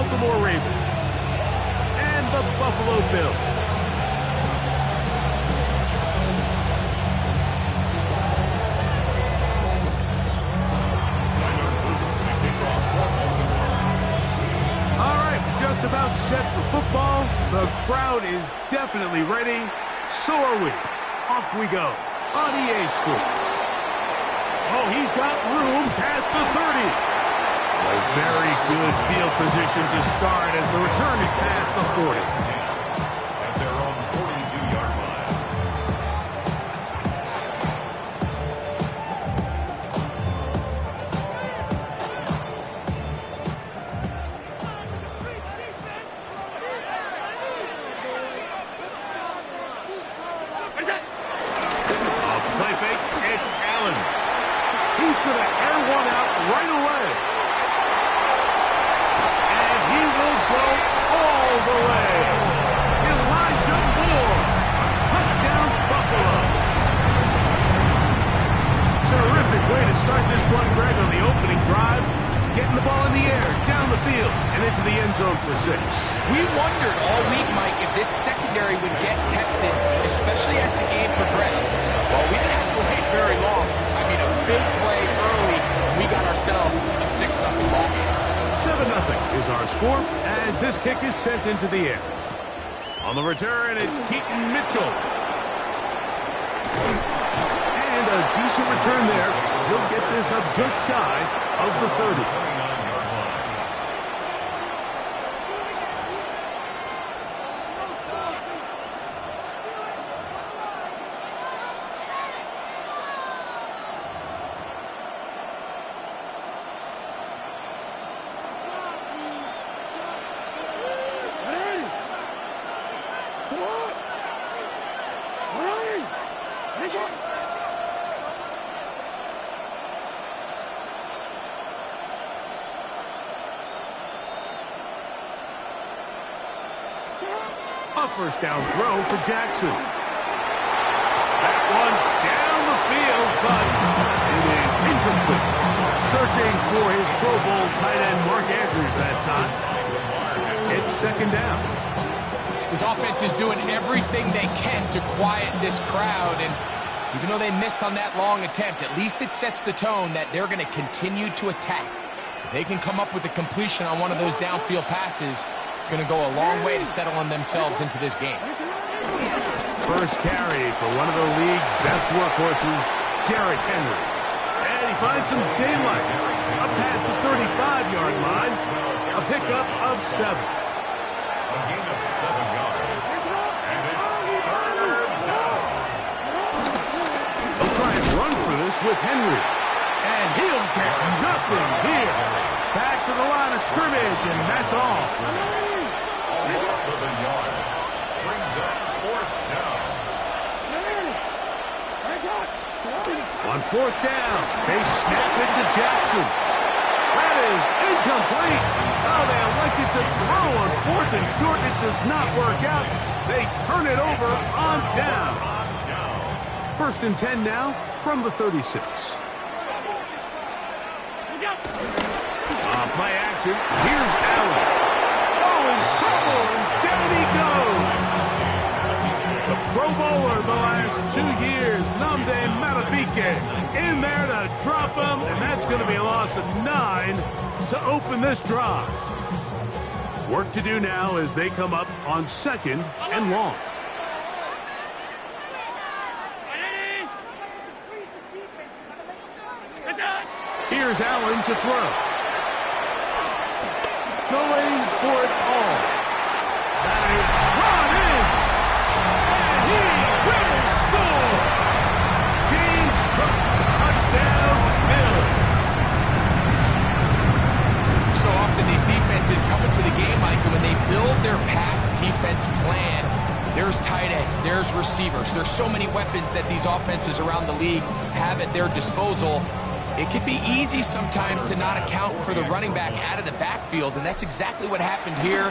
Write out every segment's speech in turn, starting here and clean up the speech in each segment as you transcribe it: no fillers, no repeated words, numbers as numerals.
Baltimore Ravens and the Buffalo Bills. All right, just about set for football. The crowd is definitely ready. So are we. Off we go on EA Sports. Oh, he's got room past the 30. A very good field position to start as the return is past the 40. At their own 42-yard line. Off the play fake, it's Allen. He's going to air one out right away. And he will go all the way. Elijah Moore. Touchdown, Buffalo. Terrific way to start this one, Greg, on the opening drive. Getting the ball in the air, down the field, and into the end zone for 6. We wondered all week, Mike, if this secondary would get tested, especially as the game progressed. Well, we didn't have to wait very long. I mean, a big play early, and we got ourselves a 6-0 ball game. 7-0 is our score as this kick is sent into the air. On the return, it's Keaton Mitchell. And a decent return there. He'll get this up just shy of the 30. 29-yard line. A first down throw for Jackson. That one down the field, but it is incomplete. Searching for his Pro Bowl tight end Mark Andrews that time. It's second down. This offense is doing everything they can to quiet this crowd, and even though they missed on that long attempt, at least it sets the tone that they're going to continue to attack. If they can come up with a completion on one of those downfield passes, it's going to go a long way to settling themselves into this game. First carry for one of the league's best workhorses, Derrick Henry. And he finds some daylight up past the 35-yard line. A pickup of 7. A gain of 7 yards. And it's third down. They'll try and run for this with Henry. And he'll get nothing here. Back to the line of scrimmage, and that's all. Loss of a yard. Brings up fourth down. On fourth down, they snap it to Jackson. That is incomplete. Oh, they elected to throw on 4th and short. It does not work out. They turn it over on down. First and 10 now from the 36. On play action, here's Allen. Oh, in trouble, and down he goes. The Pro Bowler the last 2 years, Nnamdi Madubuike, in there to drop him, and that's going to be a loss of 9 to open this drive. Work to do now as they come up on 2nd and long. Here's Allen to throw. Going for it all. That is brought in. And he will score. James Cook, touchdown, Bills. So often these defenses come into the game, Mike, and when they build their pass defense plan, there's tight ends, there's receivers, there's so many weapons that these offenses around the league have at their disposal. It can be easy sometimes to not account for the running back out of the backfield, and that's exactly what happened here.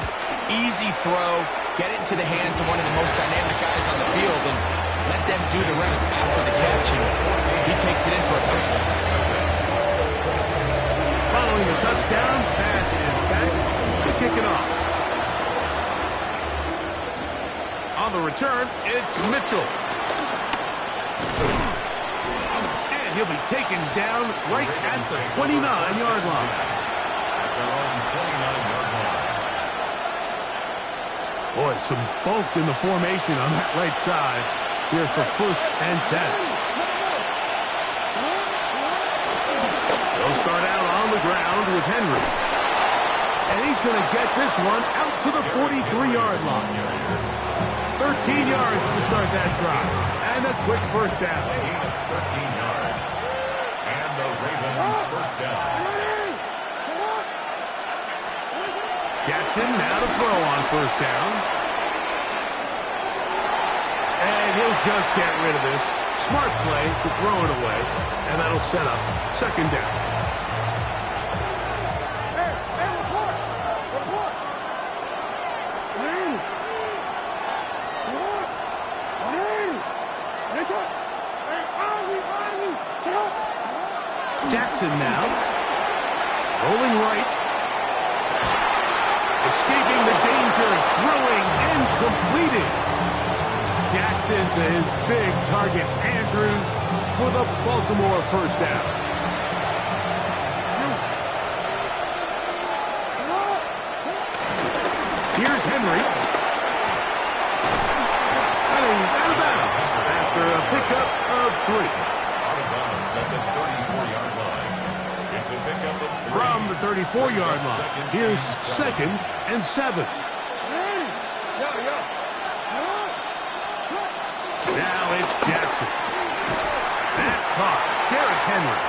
Easy throw, get it into the hands of one of the most dynamic guys on the field, and let them do the rest after the catch, and he takes it in for a touchdown. Following the touchdown, pass is back to kick it off. return, it's Mitchell. And he'll be taken down right at the 29-yard line. At their own 29-yard line. Boy, some bulk in the formation on that right side here for 1st and 10. They'll start out on the ground with Henry. And he's going to get this one out to the 43-yard line. 13 yards to start that drive. And a quick first down. Gain of 13 yards. And the Ravens first down. Jackson now to throw on first down. And he'll just get rid of this. Smart play to throw it away. And that'll set up 2nd down. Jackson now. Rolling right. Escaping the danger. Throwing and completing. Jackson to his big target, Andrews, for the Baltimore first down. Here's Henry. And he's out of bounds after a pickup of 3. Out of bounds at the 34-yard line. It's a pickup of 3. From the 34-yard line, here's 2nd and 7. Now it's Jackson. That's caught. Derrick Henry.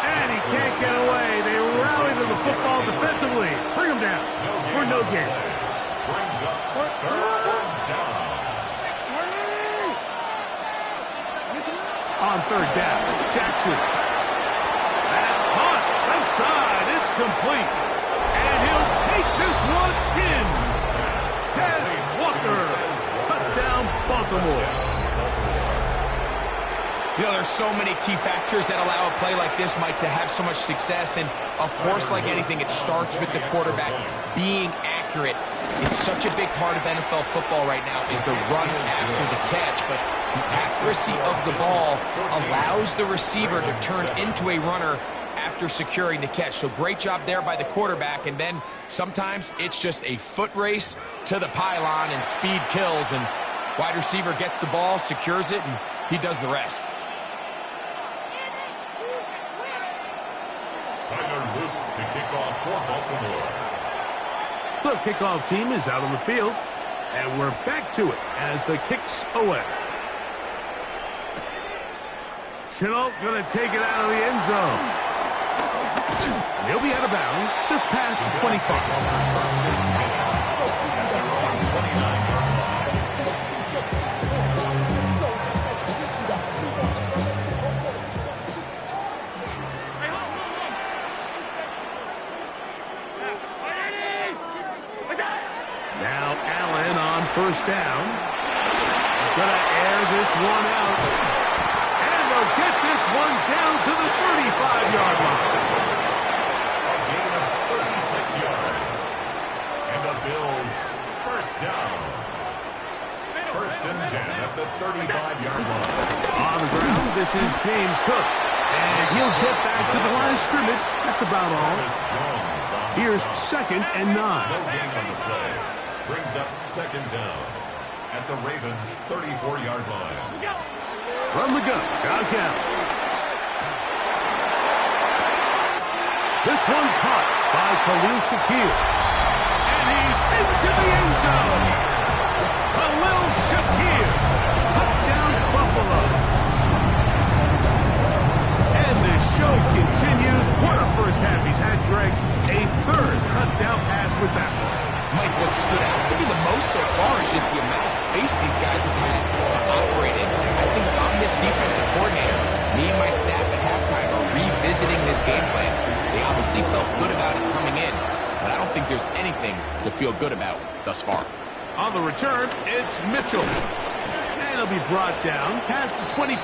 And he can't get away. They rally to the football defensively. Bring him down for no gain. Brings up 3rd down. On 3rd down, it's Jackson. That's caught. Left side. It's complete. And he'll take this one in. Ted Walker. Touchdown, Baltimore. You know, there's so many key factors that allow a play like this, Mike, to have so much success. And, of course, like anything, it starts with the quarterback being accurate. It's such a big part of NFL football right now is the run after the catch. But the accuracy of the ball allows the receiver to turn into a runner after securing the catch. So great job there by the quarterback. And then sometimes it's just a foot race to the pylon and speed kills. And wide receiver gets the ball, secures it, and he does the rest. Tyler Luke to kick off for Baltimore. The kickoff team is out on the field, and we're back to it as the kick's away. Chenault going to take it out of the end zone. And he'll be out of bounds just past the 25. First down. He's going to air this one out. And they'll get this one down to the 35-yard line. A gain of 36 yards. And the Bills first down. 1st and 10 at the 35-yard line. On the ground, this is James Cook. And he'll get back to the line of scrimmage. That's about all. Here's 2nd and 9. No gain on the play. Brings up 2nd down at the Ravens' 34-yard line. From the gun, Josh Allen. This one caught by Khalil Shakir. And he's into the end zone. Khalil Shakir. Touchdown, Buffalo. And the show continues. What a first half he's had, Greg. A 3rd touchdown pass with that one. Mike, what stood out to me the most so far is just the amount of space these guys have had to operate in. I think if I'm this defensive coordinator, me and my staff at halftime are revisiting this game plan. They obviously felt good about it coming in, but I don't think there's anything to feel good about thus far. On the return, it's Mitchell. And he'll be brought down past the 25.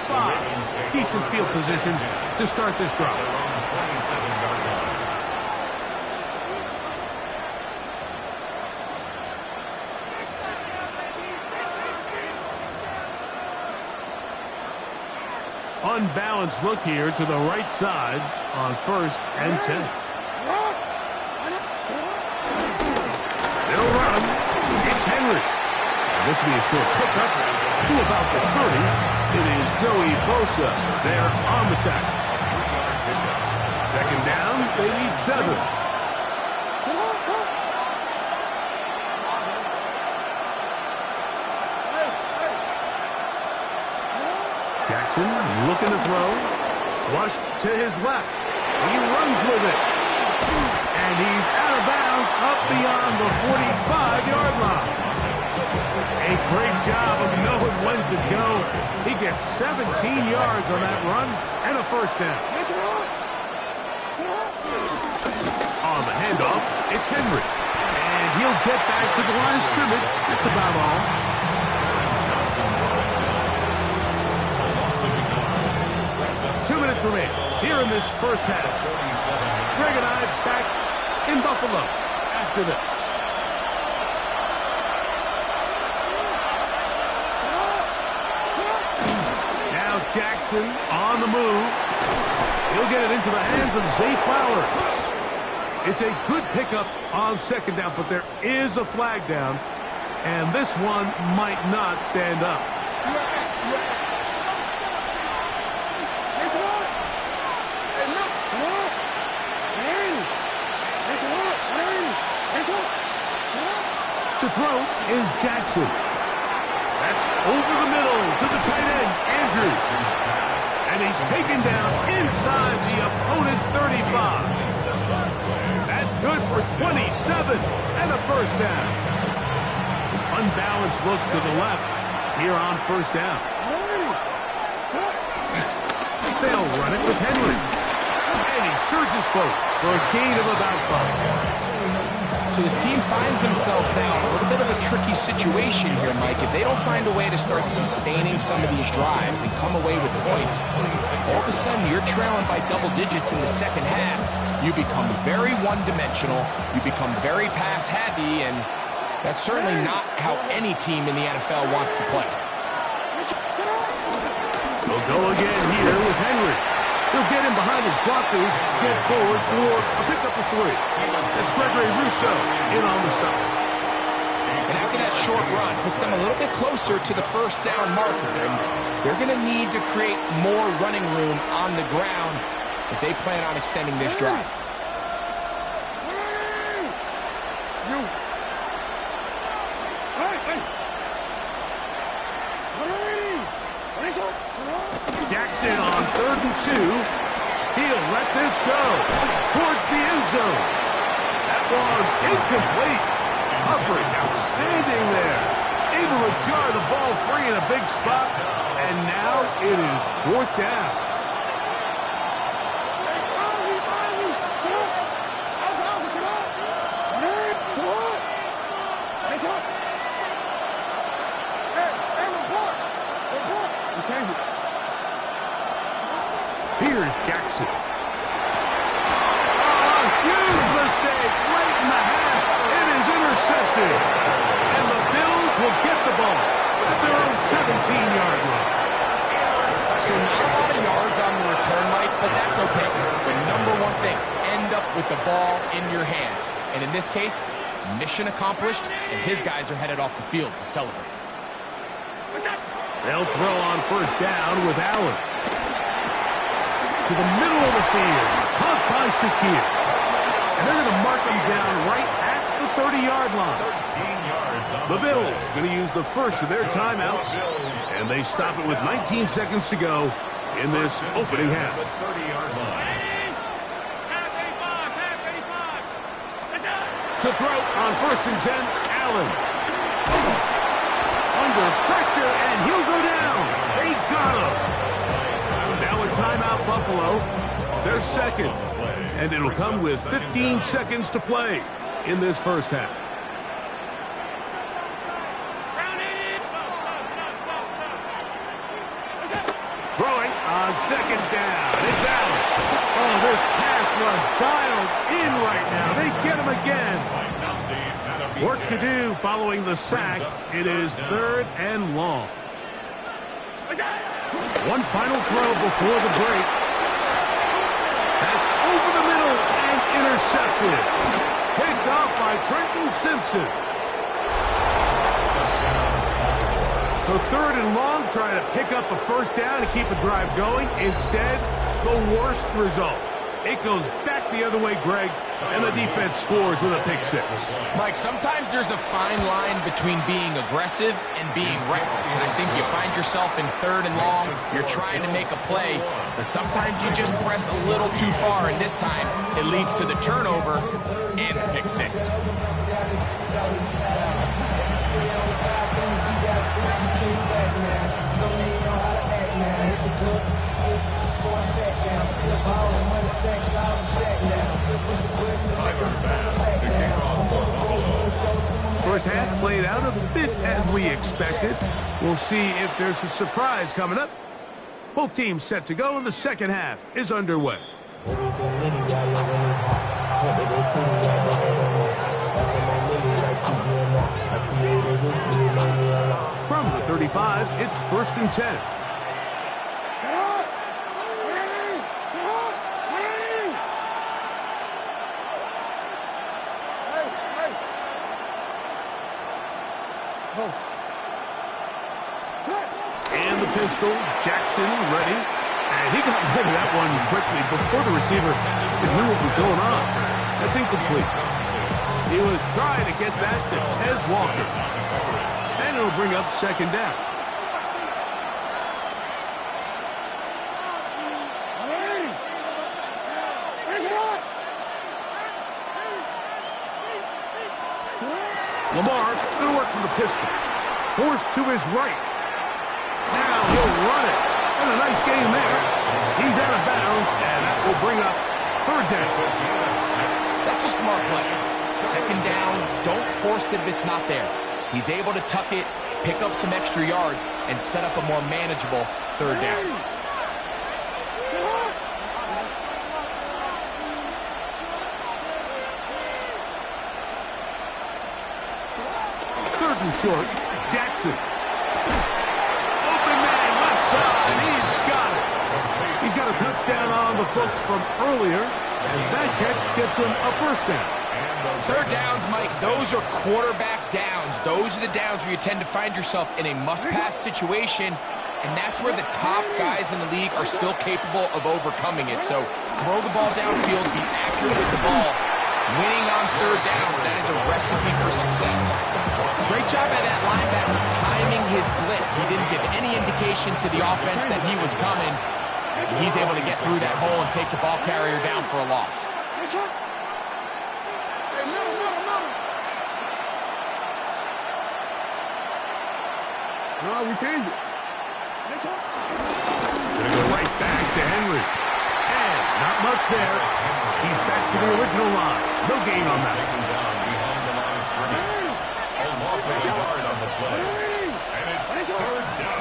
Decent field position to start this drive. 27-yard line. unbalanced look here to the right side on 1st and 10. They'll run. It's Henry. And this will be a short pickup to about the 30. It is Joey Bosa there on the tackle. 2nd down, they need 7. Jackson looking to throw. Flushed to his left. He runs with it. And he's out of bounds up beyond the 45-yard line. A great job of knowing when to go. He gets 17 yards on that run and a 1st down. On the handoff, it's Henry. And he'll get back to the line of scrimmage. That's about all. Two minutes remain here in this 1st half. Greg and I back in Buffalo after this. Now Jackson on the move. He'll get it into the hands of Zay Flowers. It's a good pickup on 2nd down, but there is a flag down, and this one might not stand up. To throw is Jackson. That's over the middle to the tight end, Andrews. And he's taken down inside the opponent's 35. That's good for 27 and a 1st down. Unbalanced look to the left here on 1st down. They'll run it with Henry. And he surges forward for a gain of about 5. So this team finds themselves now in a little bit of a tricky situation here, Mike. If they don't find a way to start sustaining some of these drives and come away with points, all of a sudden you're trailing by double digits in the 2nd half. You become very one-dimensional, you become very pass-heavy, and that's certainly not how any team in the NFL wants to play. They'll go again here with Henry. He'll get him behind his blockers, get forward for a pickup of 3. That's Gregory Rousseau in on the stop. And after that short run, puts them a little bit closer to the 1st down marker. And they're going to need to create more running room on the ground if they plan on extending this drive. Jackson on 3rd and 2. He'll let this go towards the end zone. That one's incomplete. Hubbard outstanding there. Able to jar the ball free in a big spot. And now it is 4th down. Here's Jackson. Oh, huge mistake late in the half. It is intercepted. And the Bills will get the ball at their own 17-yard line. So not a lot of yards on the return, Mike, but that's okay. The number one thing, end up with the ball in your hands. And in this case, mission accomplished, and his guys are headed off the field to celebrate. They'll throw on 1st down with Allen. To the middle of the field, caught by Shakir. And they're going to mark him down right at the 30-yard line. 13 yards on The Bills going to use the first of their timeouts, and they stop it with 19 seconds to go in this opening half. 30-yard line. To throw on 1st and 10, Allen. Under pressure, and he'll go down. They got him. Now a timeout, Buffalo. They're 2nd, and it'll come with 15 seconds to play in this 1st half. Throwing on 2nd down. It's Allen. Oh, this pass rush dialed in right now. They get him again. Work to do following the sack. It is 3rd and long. One final throw before the break. That's over the middle and intercepted. Picked off by Trenton Simpson. So 3rd and long, trying to pick up a first down and keep a drive going. Instead, the worst result. It goes back the other way, Greg, and the defense scores with a pick 6. Mike, sometimes there's a fine line between being aggressive and being reckless. And I think you find yourself in 3rd and long, you're trying to make a play, but sometimes you just press a little too far, and this time it leads to the turnover and the pick 6. First half played out a bit as we expected. We'll see if there's a surprise coming up. Both teams set to go, and the second half is underway. From the 35, it's 1st and 10. And the pistol, Jackson ready. And he got rid of that one quickly before the receiver knew what was going on. That's incomplete. He was trying to get that to Tez Walker. And it'll bring up 2nd down. Lamar going to work from the pistol. Forced to his right. Now he'll run it. And a nice game there. He's out of bounds, and that will bring up 3rd down. That's a smart play. 2nd down, don't force it if it's not there. He's able to tuck it, pick up some extra yards, and set up a more manageable 3rd down. Short, Jackson. Open man, left side, he's got it. He's got a touchdown on the books from earlier, and that catch gets him a 1st down. 3rd downs, Mike, those are quarterback downs. Those are the downs where you tend to find yourself in a must-pass situation, and that's where the top guys in the league are still capable of overcoming it. So throw the ball downfield, be accurate with the ball. Winning on 3rd downs, that is a recipe for success. Great job by that linebacker timing his blitz. He didn't give any indication to the offense that he was coming. He's able to get through that hole and take the ball carrier down for a loss. No, we changed it. Gonna go right back to Henry. And not much there. He's back to the original line. No gain on that. Taken down behind the line of scrimmage. A loss of a yard on the play. And it's 3rd down.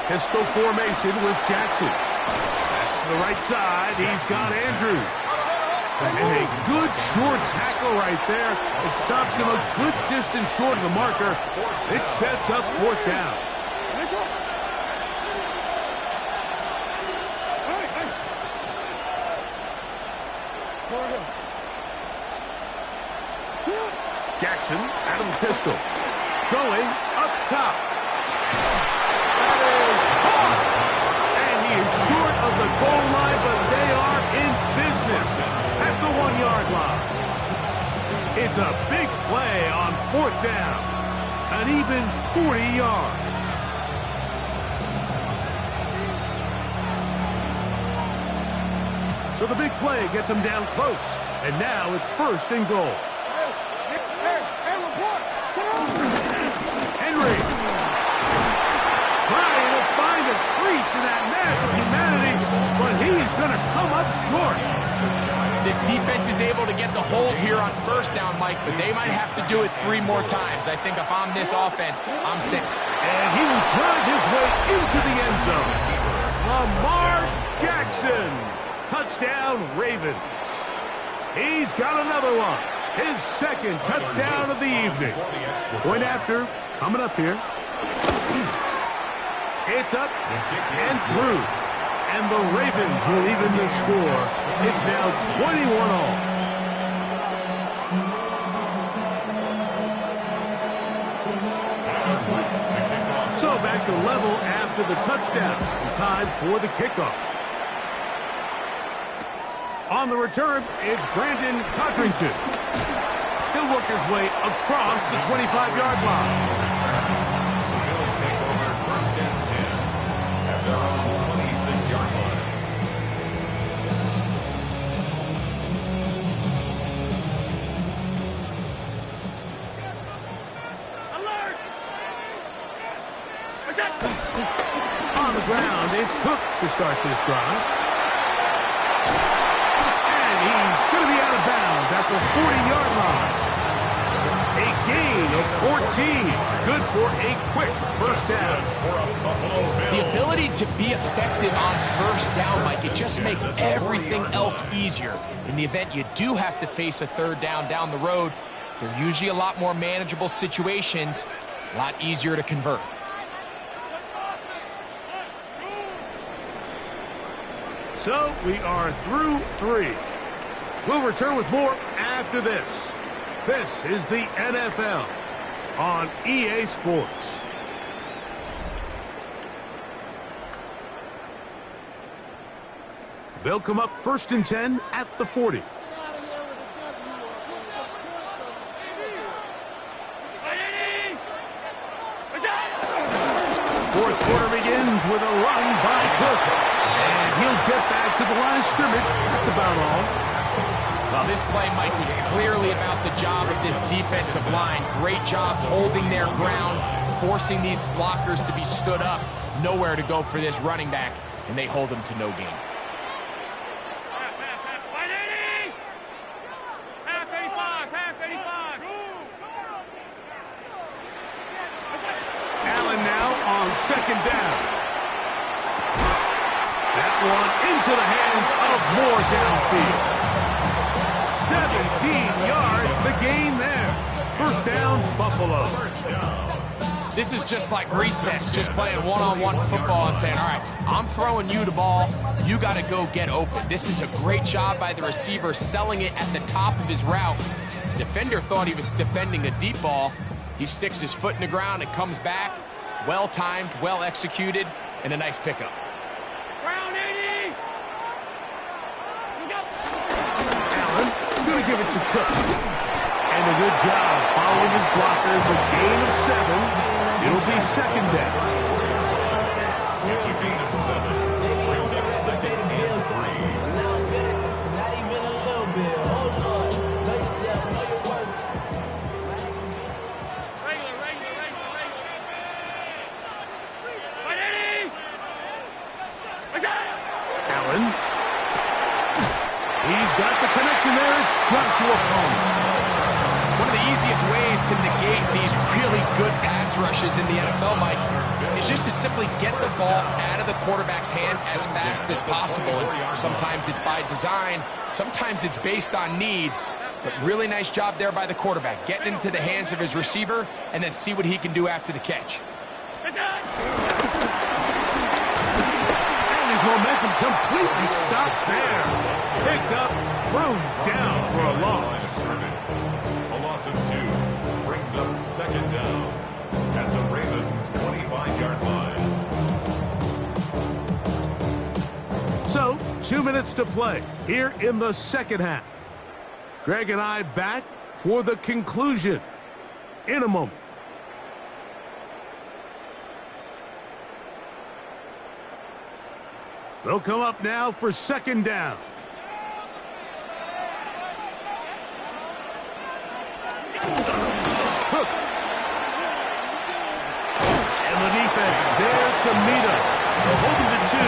Pistol formation with Jackson. That's to the right side. He's got Andrews. And a good short tackle right there. It stops him a good distance short of the marker. It sets up 4th down. Jackson out of the pistol. Going up top. That is caught. And he is short of the goal line, but they are in business at the 1-yard line. It's a big play on 4th down. An even 40 yards. So the big play gets him down close. And now it's 1st and goal. Henry trying to find a crease in that mass of humanity, but he's going to come up short. This defense is able to get the hold here on 1st down, Mike, but they might have to do it 3 more times. I think if I'm this offense, I'm sick. And he will drive his way into the end zone. Lamar Jackson. Touchdown, Ravens. He's got another one. His second touchdown of the evening. Point after, coming up here. It's up and through. And the Ravens will even the score. It's now 21-all. So back to level after the touchdown. Time for the kickoff. On the return, it's Brandon Codrington. He'll work his way across the 25-yard line. The Bills take over 1st and 10 at their own 26-yard line. On the ground, it's Cook to start this drive. And he's going to be out of bounds at the 40-yard line. A gain of 14. Good for a quick first down. The ability to be effective on first down, Mike, it just makes everything else easier. In the event you do have to face a third down the road, they're usually a lot more manageable situations, a lot easier to convert. So we are through 3. We'll return with more after this. This is the NFL on EA Sports. They'll come up 1st and 10 at the 40. Fourth quarter begins with a run by Cook. And he'll get back to the line of scrimmage. That's about all. Well, this play, Mike, was clearly about the job of this defensive line. Great job holding their ground, forcing these blockers to be stood up. Nowhere to go for this running back, and they hold him to no gain. Allen now on 2nd down. That one into the hands of Moore downfield. 17 yards, the gain there. First down, Buffalo. This is just like recess, just playing one-on-one football and saying, all right, I'm throwing you the ball, you got to go get open. This is a great job by the receiver selling it at the top of his route. The defender thought he was defending a deep ball. He sticks his foot in the ground and comes back. Well-timed, well-executed, and a nice pickup. Allen going to give it to Cook. And a good job following his blockers. A gain of 7. It'll be 2nd down. It's a gain of 7. Brings up 2nd and 3. Not even a little bit. Hold on. Know yourself. Know your worth. Allen. He's got the connection there. It's Joshua Palmer. One of the easiest ways to negate these really good pass rushes in the NFL, Mike, is just to simply get the ball out of the quarterback's hand as fast as possible. And sometimes it's by design, sometimes it's based on need, but really nice job there by the quarterback, getting into the hands of his receiver and then see what he can do after the catch. And his momentum completely stopped there. Picked up, thrown down for a loss. A loss of 2 brings up 2nd down at the Ravens' 25-yard line. So, 2 minutes to play here in the second half. Greg and I back for the conclusion in a moment. They'll come up now for 2nd down. Cook. And the defense there to meet him. They'll hold him to 2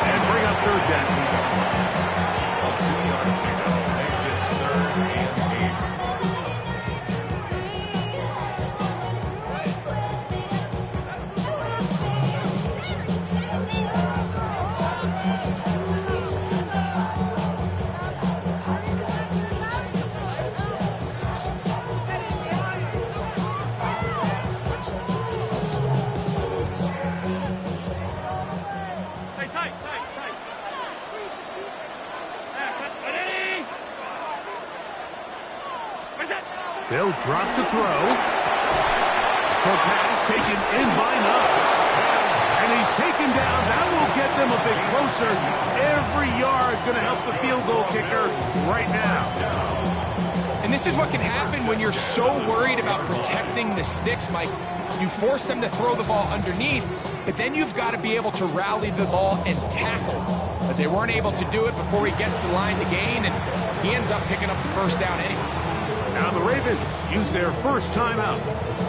and bring up 3rd down. A 2-yard pickup makes it 3rd and 8. They'll drop to throw. Short pass taken in by Knox. And he's taken down. That will get them a bit closer. Every yard going to help the field goal kicker right now. And this is what can happen when you're so worried about protecting the sticks, Mike. You force them to throw the ball underneath, but then you've got to be able to rally the ball and tackle. But they weren't able to do it before he gets the line to gain, and he ends up picking up the first down anyways. Now the Ravens use their first timeout,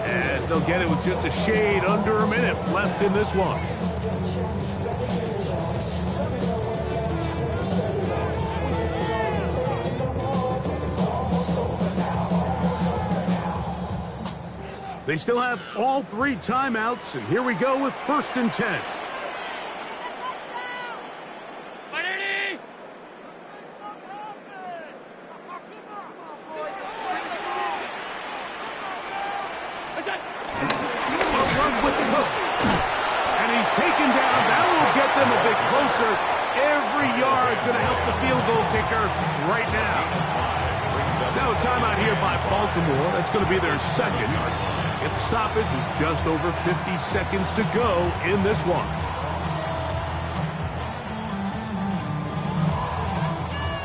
as they'll get it with just a shade under a minute left in this one. They still have all 3 timeouts, and here we go with 1st and 10. With the hook. And he's taken down. That will get them a bit closer. Every yard going to help the field goal kicker right now. Now a timeout here by Baltimore. That's going to be their second. Get the stoppage with just over 50 seconds to go in this one.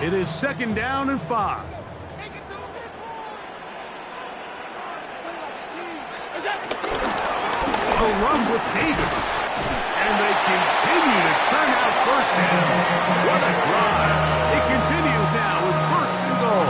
It is 2nd down and 5. A run with Davis. And they continue to churn out first down. What a drive. It continues now with 1st and goal.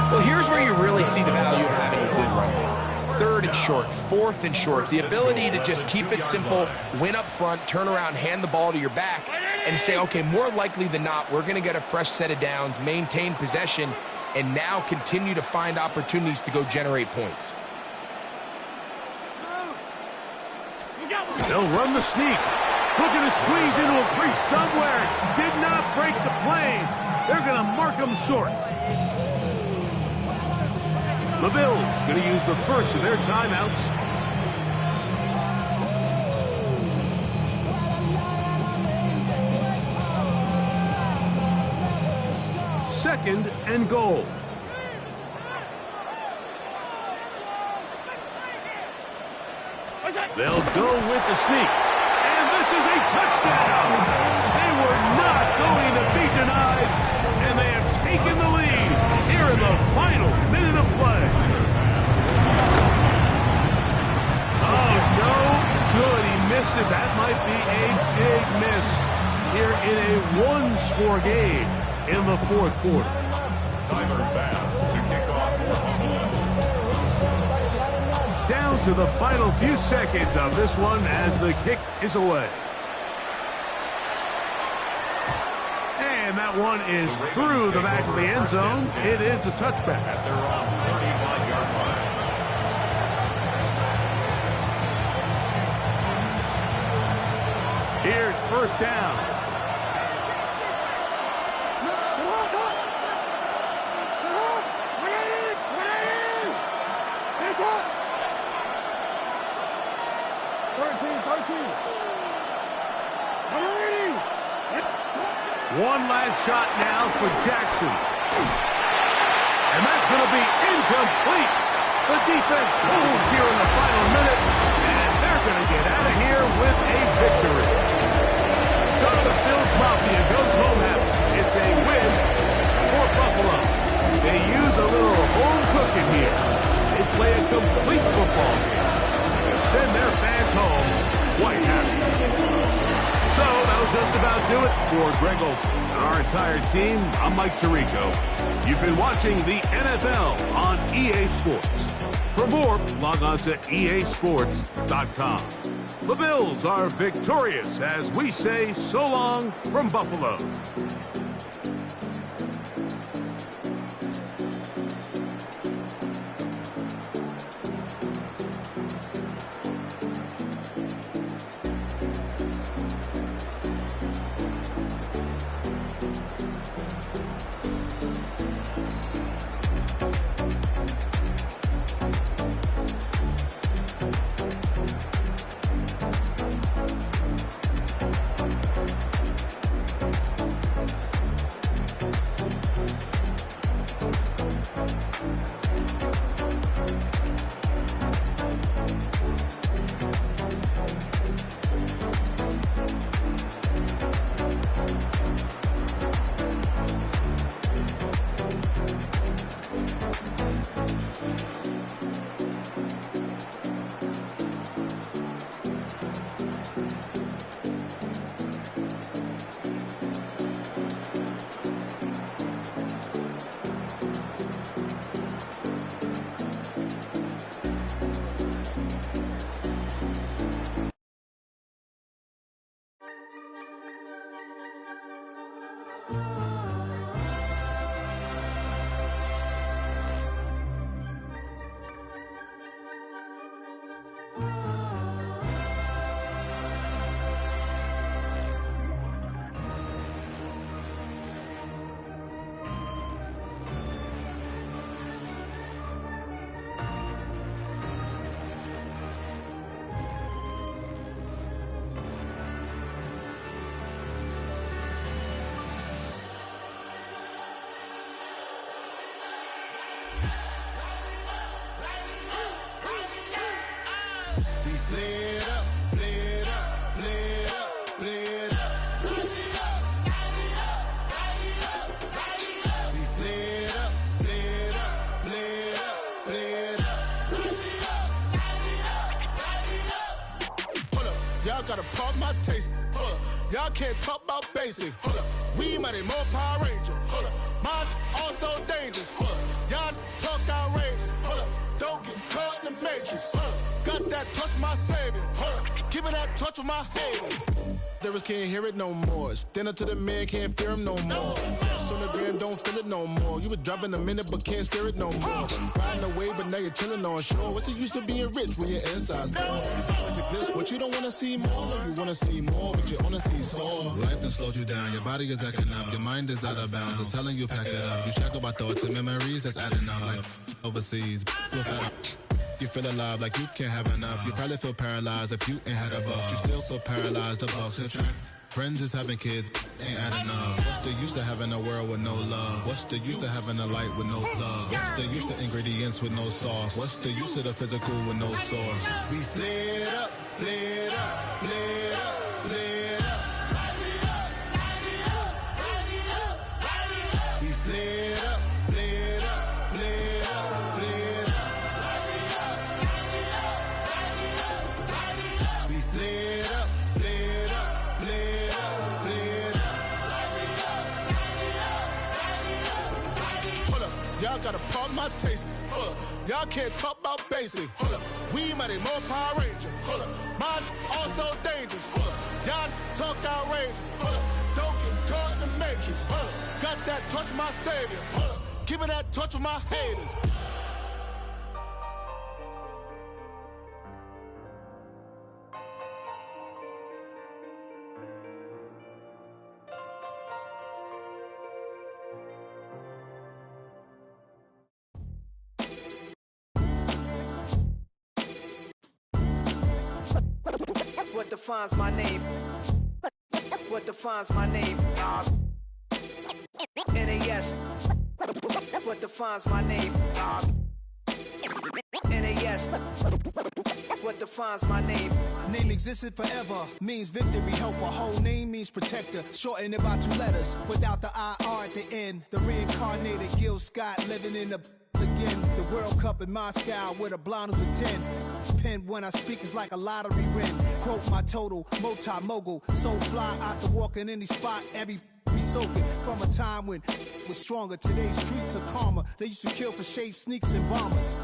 Well, here's where you really see the value of having a good run game. 3rd and short, 4th and short. The ability to just keep it simple, win up front, turn around, hand the ball to your back, and say, okay, more likely than not, we're going to get a fresh set of downs, maintain possession, and now continue to find opportunities to go generate points. They'll run the sneak. Looking to squeeze into a crease somewhere. Did not break the plane. They're going to mark him short. The Bills going to use the first of their timeouts. Second and goal. They'll go with the sneak. And this is a touchdown. They were not going to be denied. And they have taken the lead here in the final minute of play. Oh, no good. He missed it. That might be a big miss here in a one-score game in the 4th quarter. Tyler Bass to kick off for Buffalo. Down to the final few seconds of this one as the kick is away. And that one is through the back of the end zone. It is a touchback. At their own 35-yard line. Here's 1st down. One last shot now for Jackson. And that's going to be incomplete. The defense pulls here in the final minute, and they're going to get out of here with a victory. So the Bills Mafia goes home happy. It's a win for Buffalo. They use a little home cooking here. They play a complete football game. They send their fans home quite happy. So that will just about do it for Greg Olson and our entire team. I'm Mike Tirico. You've been watching the NFL on EA Sports. For more, log on to easports.com. The Bills are victorious as we say so long from Buffalo. Gotta pump my taste. Y'all can't talk about basic. We mighty more Power Ranger. Mine also dangerous. Y'all talk outrageous. Don't get caught in the matrix. Got that touch my savior. Give me that touch of my haters. Devils can't hear it no more. Stand up to the man, can't fear him no more. Sonogram don't feel it no more. You been dropping a minute, but can't steer it no more. Riding away, but now you're chilling on shore. What's the use of being rich when your inside's poor? This, what you don't wanna see more. You wanna see more, but you wanna see sore. Life done slowed you down. Your body is acting up. Your mind is out of bounds. It's telling you pack it up. You shackle by thoughts and memories that's adding up. Like overseas, you feel alive like you can't have enough. You probably feel paralyzed if you ain't had a buck. You still feel paralyzed. The bucks and track. Friends is having kids, ain't adding up. What's the use of having a world with no love? What's the use of having a light with no plug? What's the use of ingredients with no sauce? What's the use of the physical with no source? We flared up, flared up, flared up, flared up. We flared up, flared up, flared up, flared up. We flared up, flared up, flared up, flared up. Hold up, y'all gotta pump my taste. Hold up, y'all can't talk about basic. Hold up, we mighty more Power Ranger. Hold up, mine also dangerous. Hold up, y'all talk outrageous. Hold up, don't get caught in the matrix. Hold up, got that touch of my savior. Hold up, give me that touch of my haters. What defines my name? What defines my name? NAS. What defines my name? NAS. What defines my name? Name existed forever, means victory, helper. Whole name means protector, shortened it by 2 letters. Without the IR at the end, the reincarnated Gil Scott living in the again. The World Cup in Moscow with a blind who's a 10. Pen when I speak is like a lottery win. Quote my total, multi-mogul. So fly out to walk in any spot, every be soaking. From a time when was stronger, today's streets are calmer. They used to kill for shade sneaks and bombers.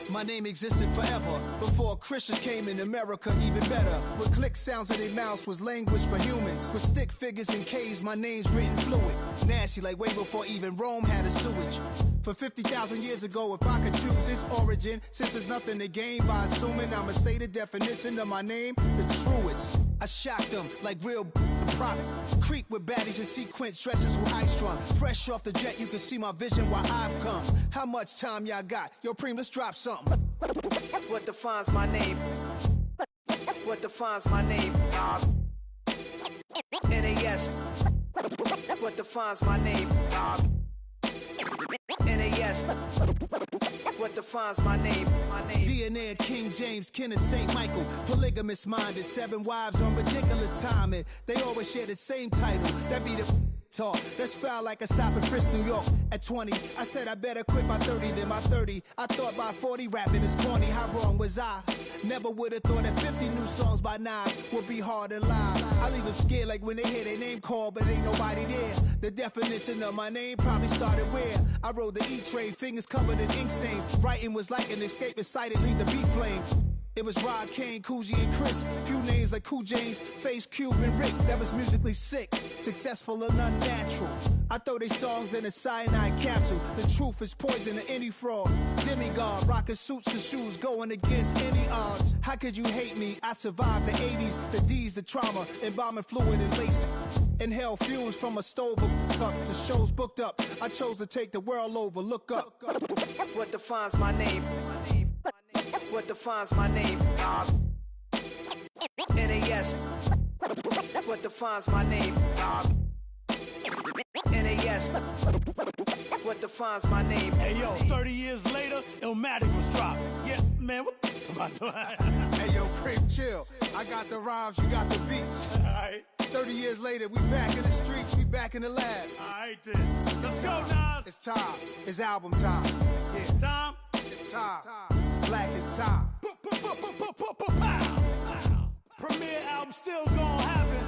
My name existed forever. Before Christians came in America, even better. With click sounds in their mouths was language for humans. With stick figures and K's, my name's written fluid. Nasty like way before even Rome had a sewage. For 50,000 years ago, if I could choose its origin, since there's nothing to gain by assuming, I'ma say the definition of my name, the truest. I shocked them like real product. Creep with baddies in sequence, dresses with high strung. Fresh off the jet, you can see my vision where I've come. How much time y'all got? Yo, Preem, let's drop something. What defines my name? What defines my name? NAS. What defines my name? NAS. What defines my name? DNA of King James, kin of St. Michael. Polygamous minded, 7 wives on ridiculous timing. They always share the same title. That be the talk. That's foul like a stop in Frisk, New York. At 20, I said I better quit by 30 than by 30. I thought by 40 rapping is corny. How wrong was I? Never would have thought that 50 new songs by Nas would be hard to lie. I leave them scared like when they hear their name called, but ain't nobody there. The definition of my name probably started where I rode the E-train, fingers covered in ink stains. Writing was like an escape, excited, leave the beat flame. It was Rod, Kane, Coogee, and Chris. Few names like Cool James, Face, Cube, and Rick. That was musically sick, successful and unnatural. I throw they songs in a cyanide capsule. The truth is poison to any fraud. Demigod, rocking suits and shoes, going against any odds. How could you hate me? I survived the 80s, the D's, the trauma, embalming fluid and lace. Inhale fumes from a stove up. The show's booked up. I chose to take the world over. Look up. What defines my name? What defines my name? NAS. What defines my name? NAS. What defines my name? Hey yo, 30 years later, Illmatic was dropped. Yeah, man, what the about to Hey yo, Prim, chill. I got the rhymes, you got the beats. Alright. 30 years later, we back in the streets, we back in the lab. Alright then. Let's go, Nas. It's time. It's album time. Yeah. It's time. It's time. Black is time. Premiere album still gonna happen.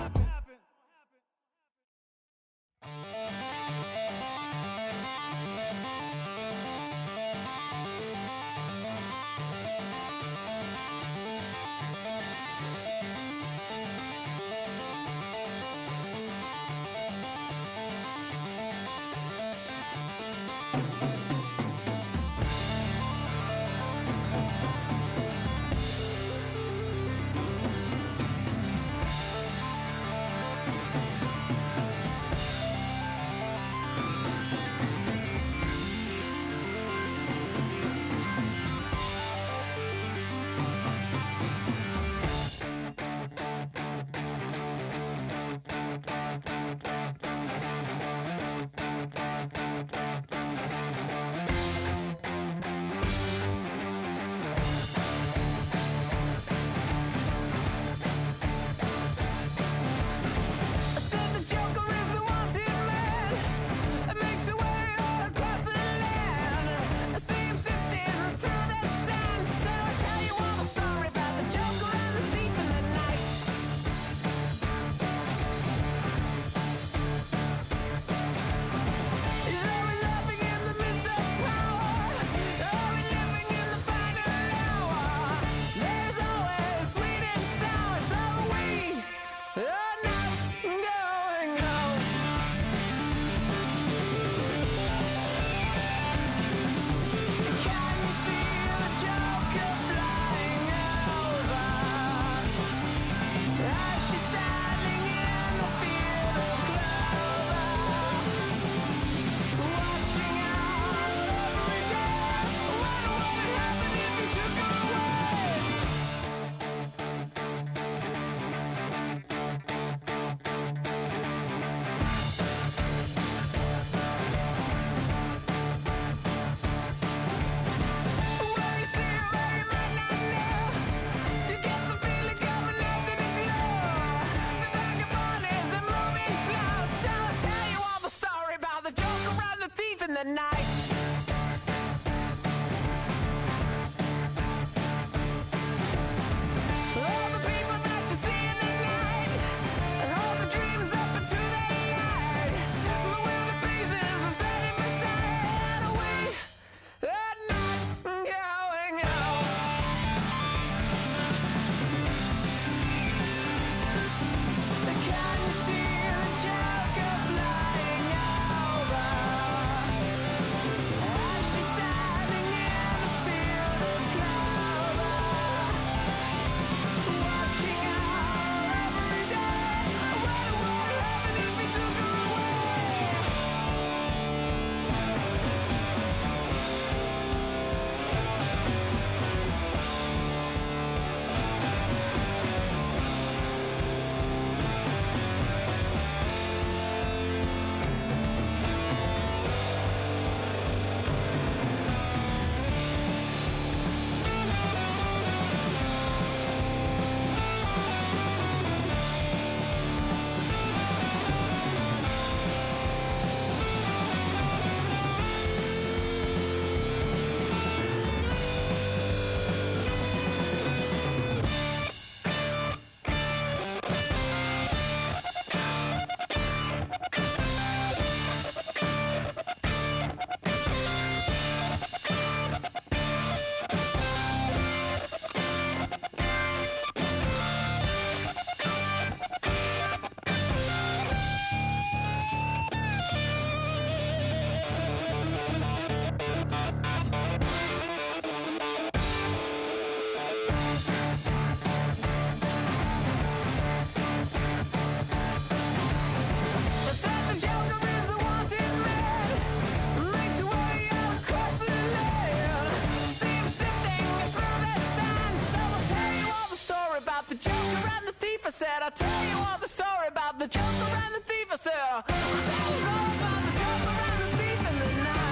said, I'll tell you all the story about the joker and the thief. I said, that was all about the joker and the thief in the night.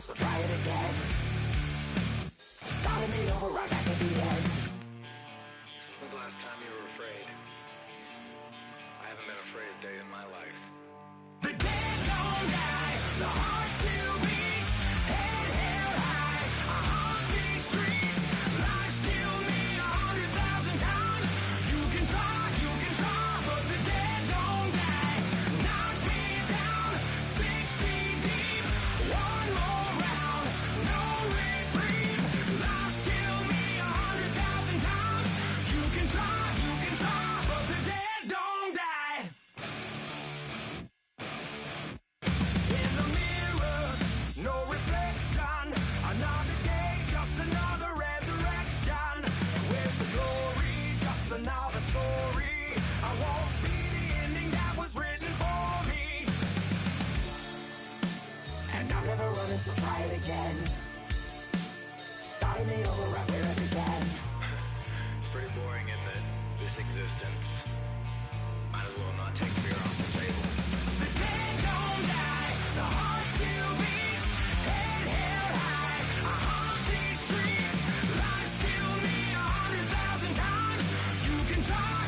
So try it again. Starting me over right back at the end. When's the last time you were afraid? I haven't been afraid a day in my life. The dead don't die, the heart still beats, head held high, I haunt these streets. Life's killed me 100,000 times. You can try, but the dead don't die. Knock me down 6 feet deep. One more round, no reprieve. Life's killed me 100,000 times. You can try, but the dead don't die. In the mirror, no reflection. Another day, just another resurrection. Where's the glory? Just another story. I won't be the ending that was written for me. And I'm never running, so try it again. Starting me over right where it began. It's pretty boring, isn't it? This existence. Might as well not take fear off the table. The dead don't die, the heart still beats, head held high, I haunt these streets. Life's killed me 100,000 times. You can try,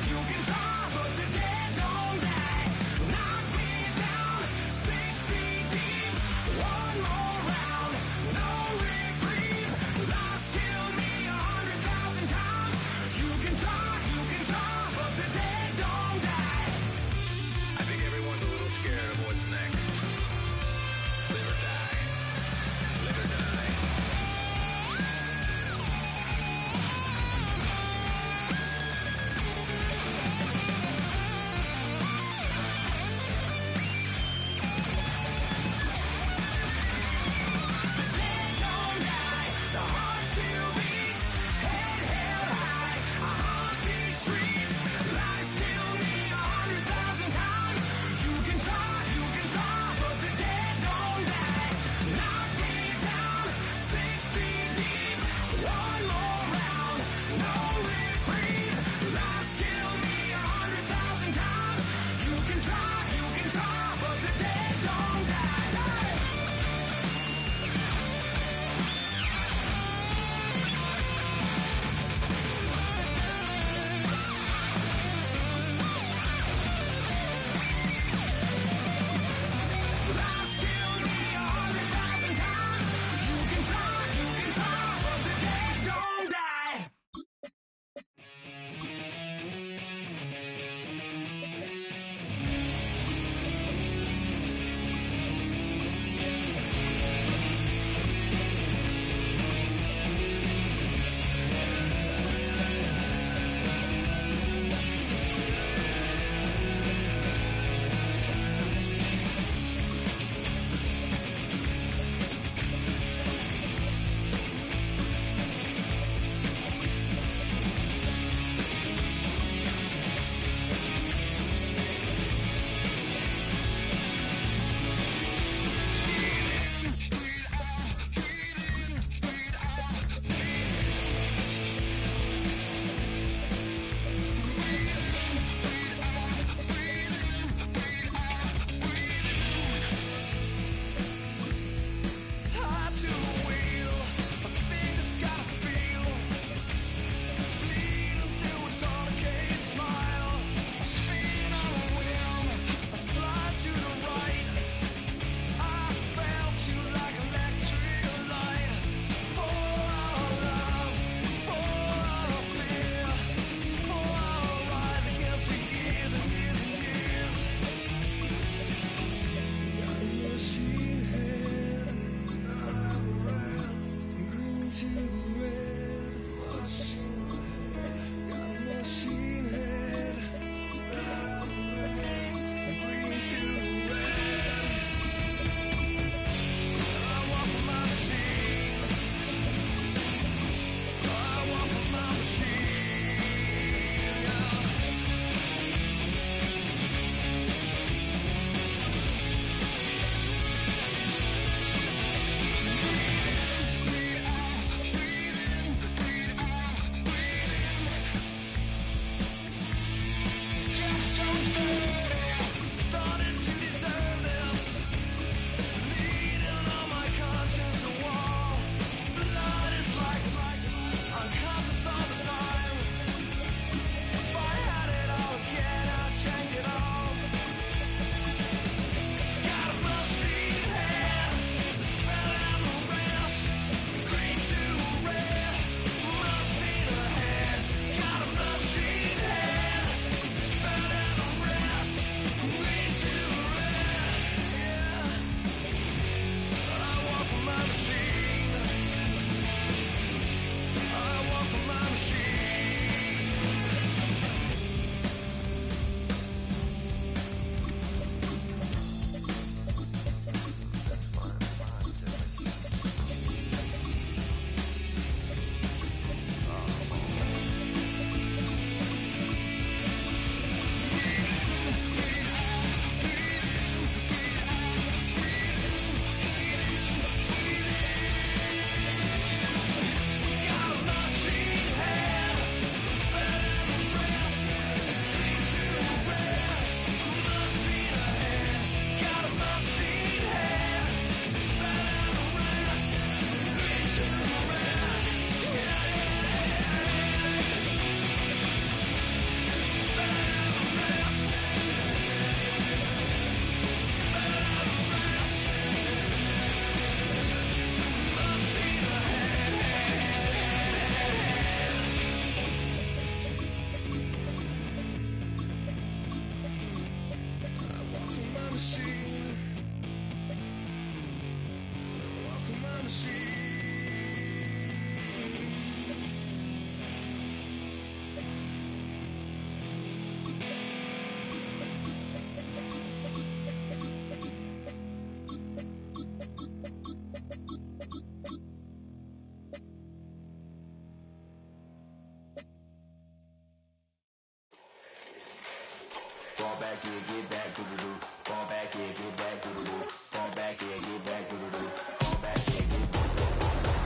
but the dead don't die. Knock me down 6 feet deep. One more round, no reprieve. Life's killed me 100,000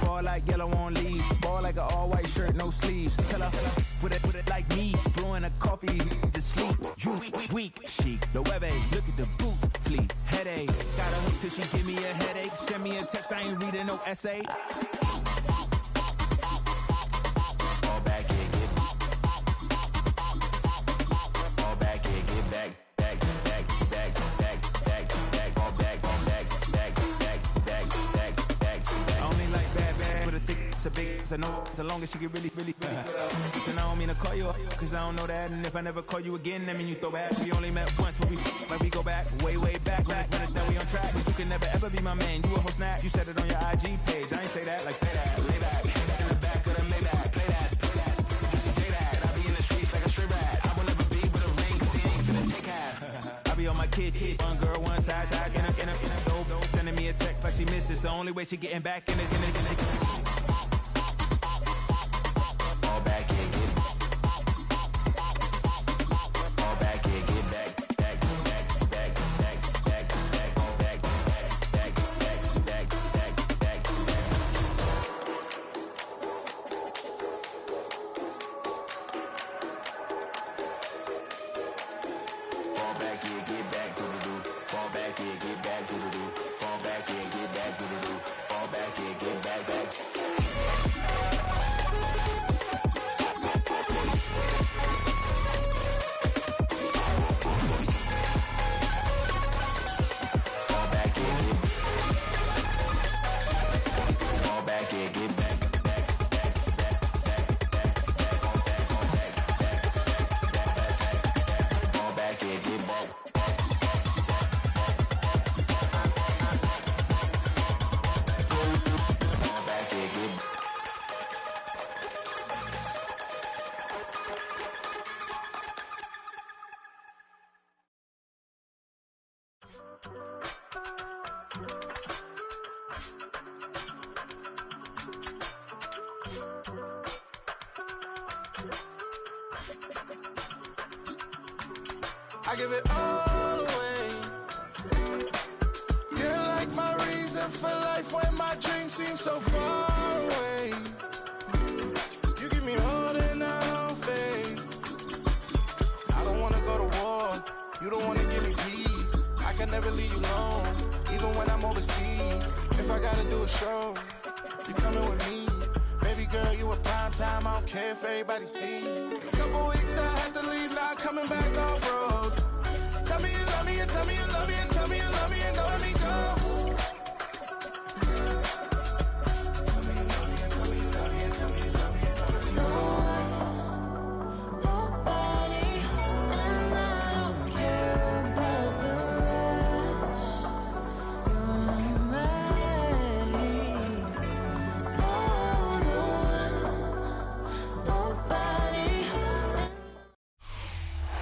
Ball like yellow on leaves. Ball like an all-white shirt, no sleeves. Tell her, put it like me. Blowing a coffee, is asleep. You weak, chic. The web look at the boots, fleet. Headache, got a hook till she give me a headache. Send me a text, I ain't reading no essay. Ball back here, get back. Ball back here, get back. A big, I know, so long as she get really and I don't mean to call you up, cause I don't know that. And if I never call you again, that mean you throw back. We only met once, but we go back, way back. When it's done, we on track. But you can never ever be my man. You a whole snap. You said it on your IG page. I ain't say that, like say that. Lay back, in the back of the Maybach. Play that. You see J that. I be in the streets like a strip rat. I will never be with a ring, cause he ain't finna take half. I be on my kid, one girl, one side, in a dope. Sending me a text like she misses. The only way she getting back in it. I give it all away. You're like my reason for life when my dreams seem so far away. You give me holding out faith. I don't wanna go to war. You don't wanna give me peace. I can never leave you alone, even when I'm overseas. If I gotta do a show, you coming with me. Baby girl, you a prime time. I don't care if everybody sees. Couple weeks I had to leave, now coming back off road. Tell me you love me and tell me you love me and tell me you love me and don't let me go.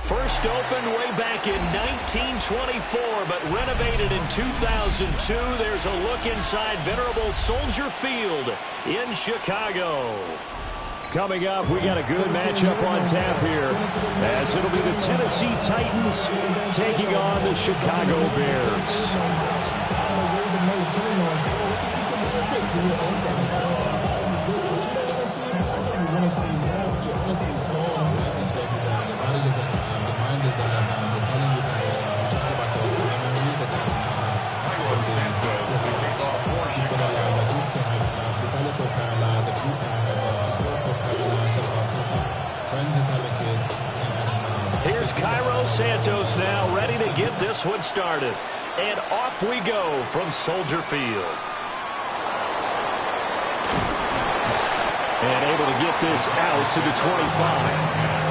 First opened way back in 1924, but renovated in 2002. There's a look inside venerable Soldier Field in Chicago. Coming up, we got a good matchup on tap here, as it'll be the Tennessee Titans taking on the Chicago Bears. Here's Cairo Santos now, ready to get this one started. And off we go from Soldier Field. And able to get this out to the 25.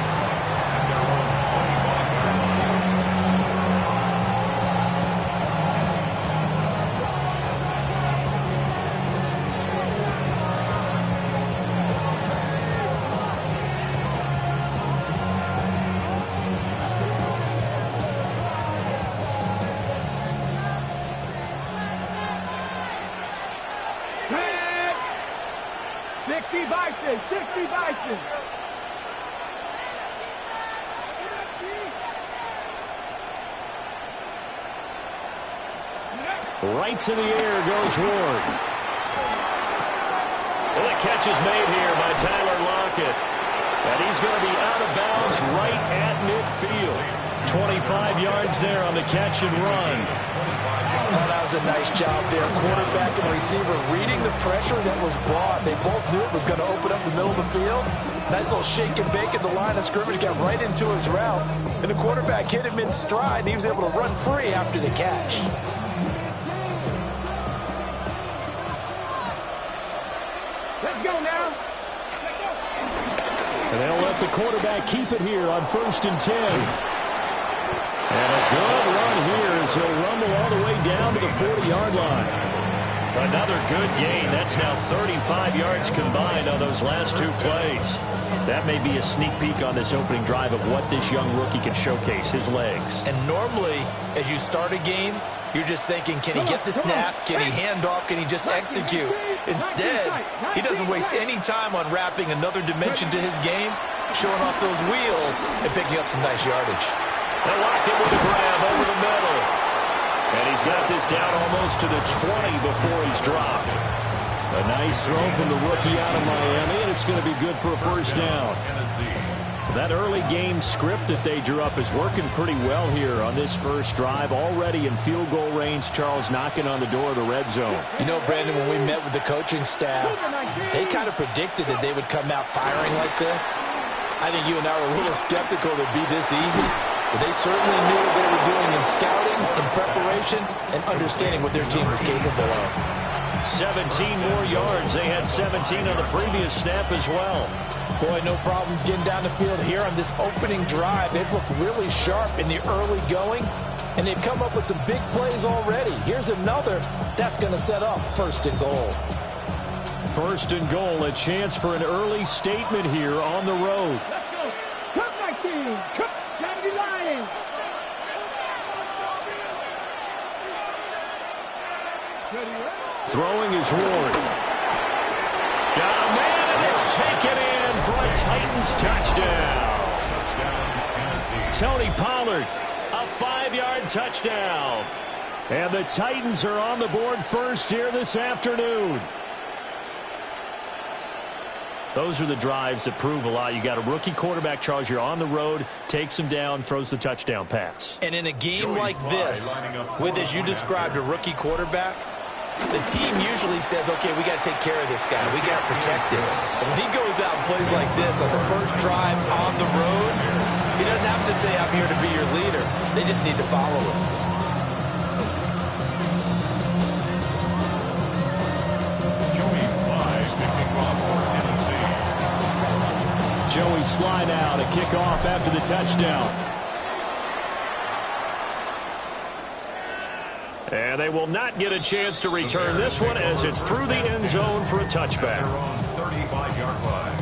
Right to the air goes Ward. And the catch is made here by Tyler Lockett. And he's going to be out of bounds right at midfield. 25 yards there on the catch and run. Oh, that was a nice job there. Quarterback and receiver reading the pressure that was brought. They both knew it was going to open up the middle of the field. Nice little shake and bake at the line of scrimmage. Got right into his route. And the quarterback hit him in stride. And he was able to run free after the catch. Let's go now. And they'll let the quarterback keep it here on 1st and 10. And a good run here as he'll rumble all the way down to the 40-yard line. Another good gain. That's now 35 yards combined on those last two plays. That may be a sneak peek on this opening drive of what this young rookie can showcase, his legs. And normally, as you start a game, you're just thinking, can he get the snap? Can he hand off? Can he just execute? Instead, he doesn't waste any time on wrapping another dimension to his game, showing off those wheels, and picking up some nice yardage. They'll lock him with a grab over the middle. And he's got this down almost to the 20 before he's dropped. A nice throw from the rookie out of Miami, and it's going to be good for a first down. That early game script that they drew up is working pretty well here on this first drive. Already in field goal range, Charles knocking on the door of the red zone. You know, Brandon, when we met with the coaching staff, they kind of predicted that they would come out firing like this. I think you and I were a little skeptical that it'd be this easy. But they certainly knew what they were doing in scouting, in preparation, and understanding what their team was capable of. 17 more yards. They had 17 on the previous snap as well. Boy, no problems getting down the field here on this opening drive. They've looked really sharp in the early going, and they've come up with some big plays already. Here's another that's going to set up 1st and goal. 1st and goal, a chance for an early statement here on the road. Let's go. Come, my team. Come. Throwing is Ward. Got a man, and it's taken in for a Titans touchdown. Tony Pollard, a 5-yard touchdown. And the Titans are on the board first here this afternoon. Those are the drives that prove a lot. You got a rookie quarterback, Charles. You're on the road, takes him down, throws the touchdown pass. And in a game like this, with, as you described, a rookie quarterback, the team usually says, okay, we got to take care of this guy. We got to protect him. But when he goes out and plays like this on the first drive on the road, he doesn't have to say, I'm here to be your leader. They just need to follow him. Joey Slye now to kick off after the touchdown. And they will not get a chance to return this one as it's through the end zone for a touchback. 35-yard line.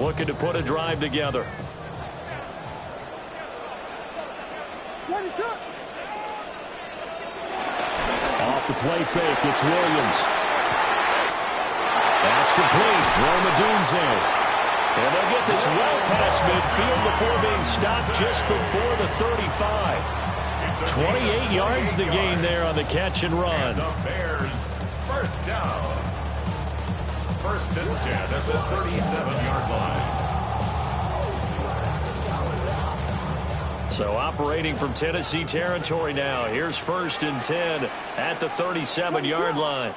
Looking to put a drive together. Off the play fake, it's Williams. That's complete. Roma Dunze. And they'll get this well past midfield before being stopped just before the 35. 28 yards the gain there on the catch and run. And the Bears first down. 1st and 10 at the 37-yard line. So operating from Tennessee territory now. Here's 1st and 10 at the 37-yard line.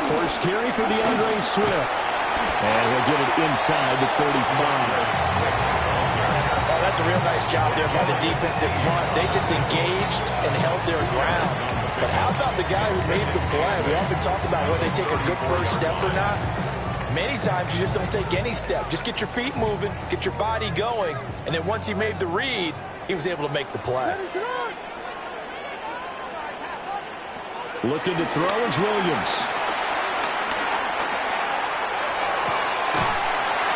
First carry for DeAndre Swift. And he'll get it inside the 35. Oh, that's a real nice job there by the defensive front. They just engaged and held their ground. But how about the guy who made the play? We often talk about whether they take a good first step or not. Many times you just don't take any step. Just get your feet moving, get your body going, and then once he made the read, he was able to make the play. Looking to throw is Williams.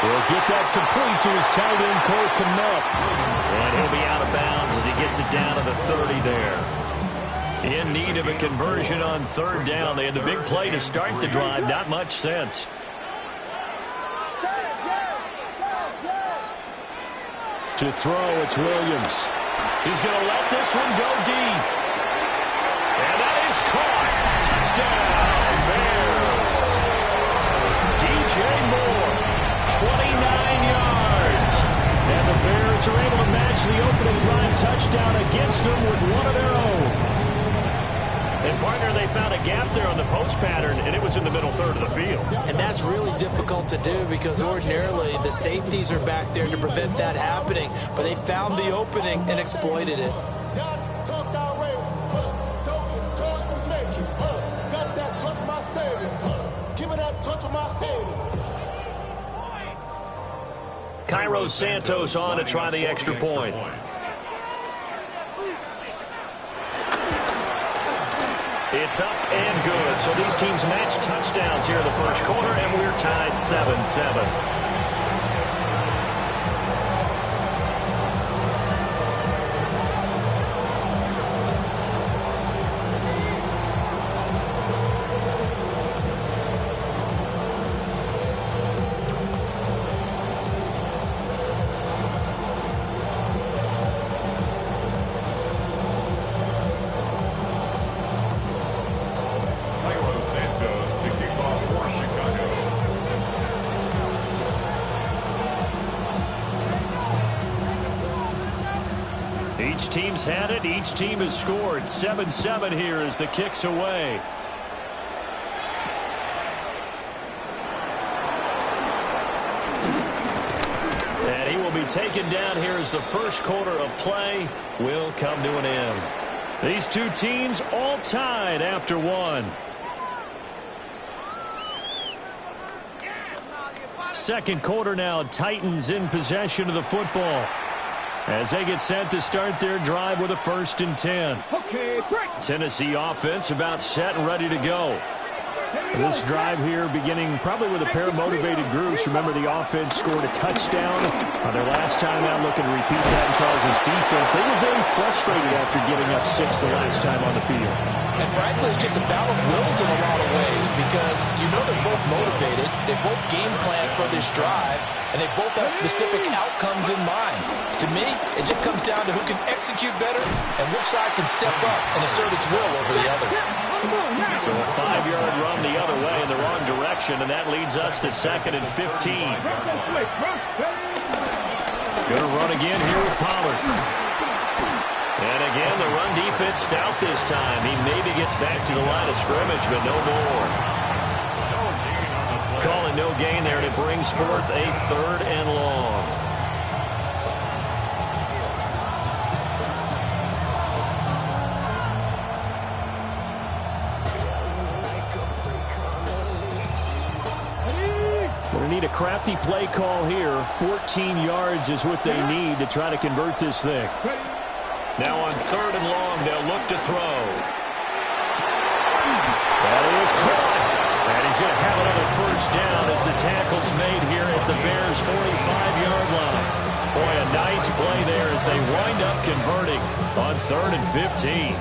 He'll get that complete to his tight end, Cole Kmet. And he'll be out of bounds as he gets it down to the 30 there. In need of a conversion on third down. They had the big play to start the drive. Not much sense. To throw, it's Williams. He's going to let this one go deep. And that is caught. Touchdown, Bears. DJ Moore, 29 yards. And the Bears are able to match the opening drive touchdown against them with one of their own. And, partner, they found a gap there on the post pattern, and it was in the middle third of the field. And that's really difficult to do because ordinarily the safeties are back there to prevent that happening. But they found the opening and exploited it. Cairo Santos on to try the extra point. It's up and good. So these teams match touchdowns here in the first quarter, and we're tied 7-7. Each team's had it. Each team has scored. 7-7 here as the kick's away. And he will be taken down here as the first quarter of play will come to an end. These two teams all tied after one. Second quarter now. Titans in possession of the football as they get set to start their drive with a 1st and 10. Tennessee offense about set and ready to go. This drive here beginning probably with a pair of motivated groups. Remember, the offense scored a touchdown on their last time out, looking to repeat that in Charles' defense. They were very frustrated after giving up 6 the last time on the field. And frankly, it's just a battle of wills in a lot of ways because you know they're both motivated, they both game plan for this drive, and they both have specific outcomes in mind. To me, it just comes down to who can execute better and which side can step up and assert its will over the other. So a 5-yard run the other way in the wrong direction, and that leads us to 2nd and 15. Going to run again here with Pollard. And again, the run defense stout this time. He maybe gets back to the line of scrimmage, but no more. Calling no gain there, and it brings forth a 3rd and long. Going to need a crafty play call here. 14 yards is what they need to try to convert this thing. Now on 3rd and long, they'll look to throw. That is caught. And he's going to have another 1st down as the tackle's made here at the Bears' 45-yard line. Boy, a nice play there as they wind up converting on 3rd and 15.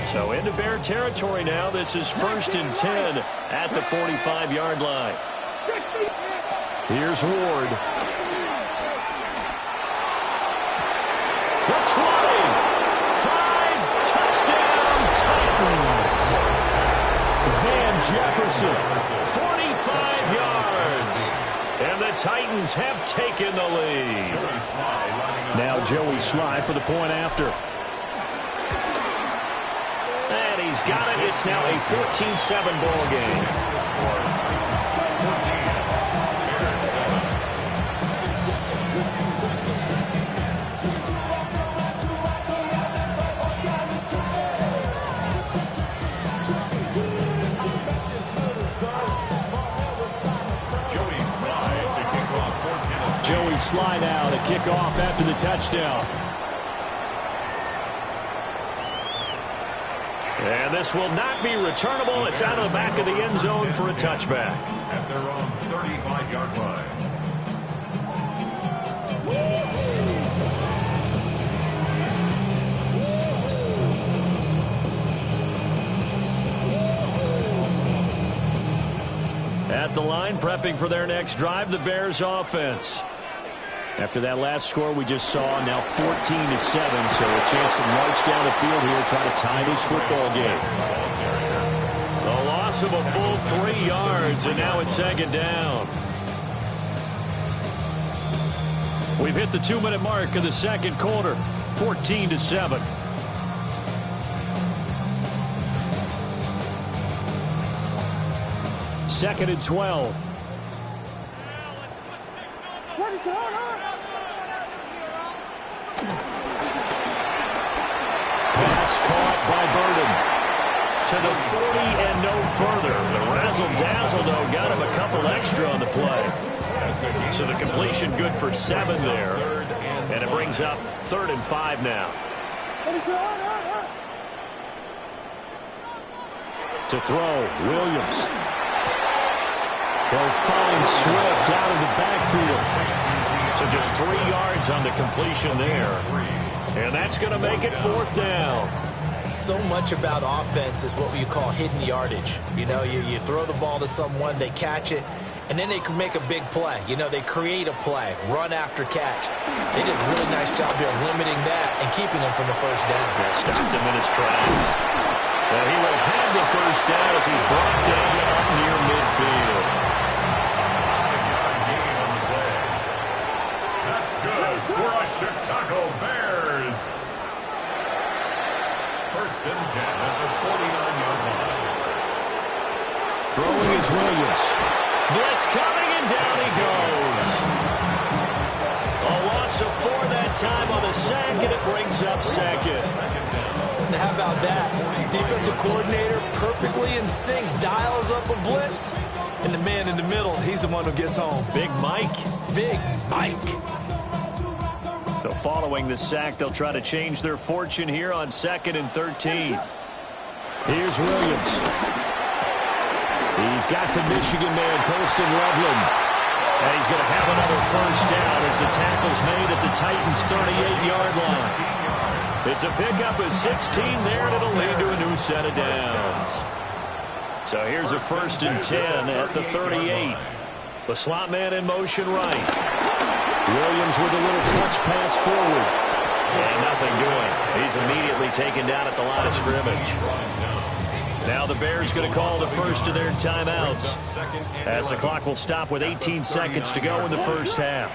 So into Bear territory now. This is 1st and 10 at the 45-yard line. Here's Ward. The 20. 5, touchdown, Titans. Van Jefferson, 45 yards. And the Titans have taken the lead. Now Joey Sly for the point after. And he's got it. It's now a 14-7 ball game. Joey Sly now to kick off after the touchdown. And this will not be returnable. It's out of the back of the end zone for a touchback. At their own 35-yard line. At the line, prepping for their next drive, the Bears offense. After that last score we just saw, now 14-7, so a chance to march down the field here, try to tie this football game. The loss of a full 3 yards, and now it's second down. We've hit the 2-minute mark of the second quarter, 14-7. Second and 12. Pass caught by Burden. To the 40 and no further. The razzle-dazzle, though, got him a couple extra on the play. So the completion good for 7 there. And it brings up 3rd and 5 now. To throw, Williams. They'll find Swift out of the backfield. So just 3 yards on the completion there. And that's going to make it 4th down. So much about offense is what you call hidden yardage. You know, you throw the ball to someone, they catch it, and then they can make a big play. You know, they create a play, run after catch. They did a really nice job here limiting that and keeping him from the first down. Yeah, stopped him in his tracks. Well, he will have the first down as he's brought down up near midfield. That's good for a Chicago Bears. 1st and 10 at the 49-yard line. Throwing is Williams. Blitz coming, and down he goes. A loss of 4 that time on the sack, and it brings up second. And how about that? Defensive coordinator perfectly in sync, dials up a blitz, and the man in the middle, he's the one who gets home. Big Mike. Big Mike. So following the sack, they'll try to change their fortune here on 2nd and 13. Here's Williams. He's got the Michigan man, Colston Loveland. And he's going to have another first down as the tackle's made at the Titans' 38-yard line. It's a pickup of 16 there, and it'll lead to a new set of downs. So here's a 1st and 10 at the 38. The slot man in motion right. Williams with a little touch pass forward. And nothing doing. He's immediately taken down at the line of scrimmage. Now the Bears going to call the first of their timeouts as the clock will stop with 18 seconds to go in the first half.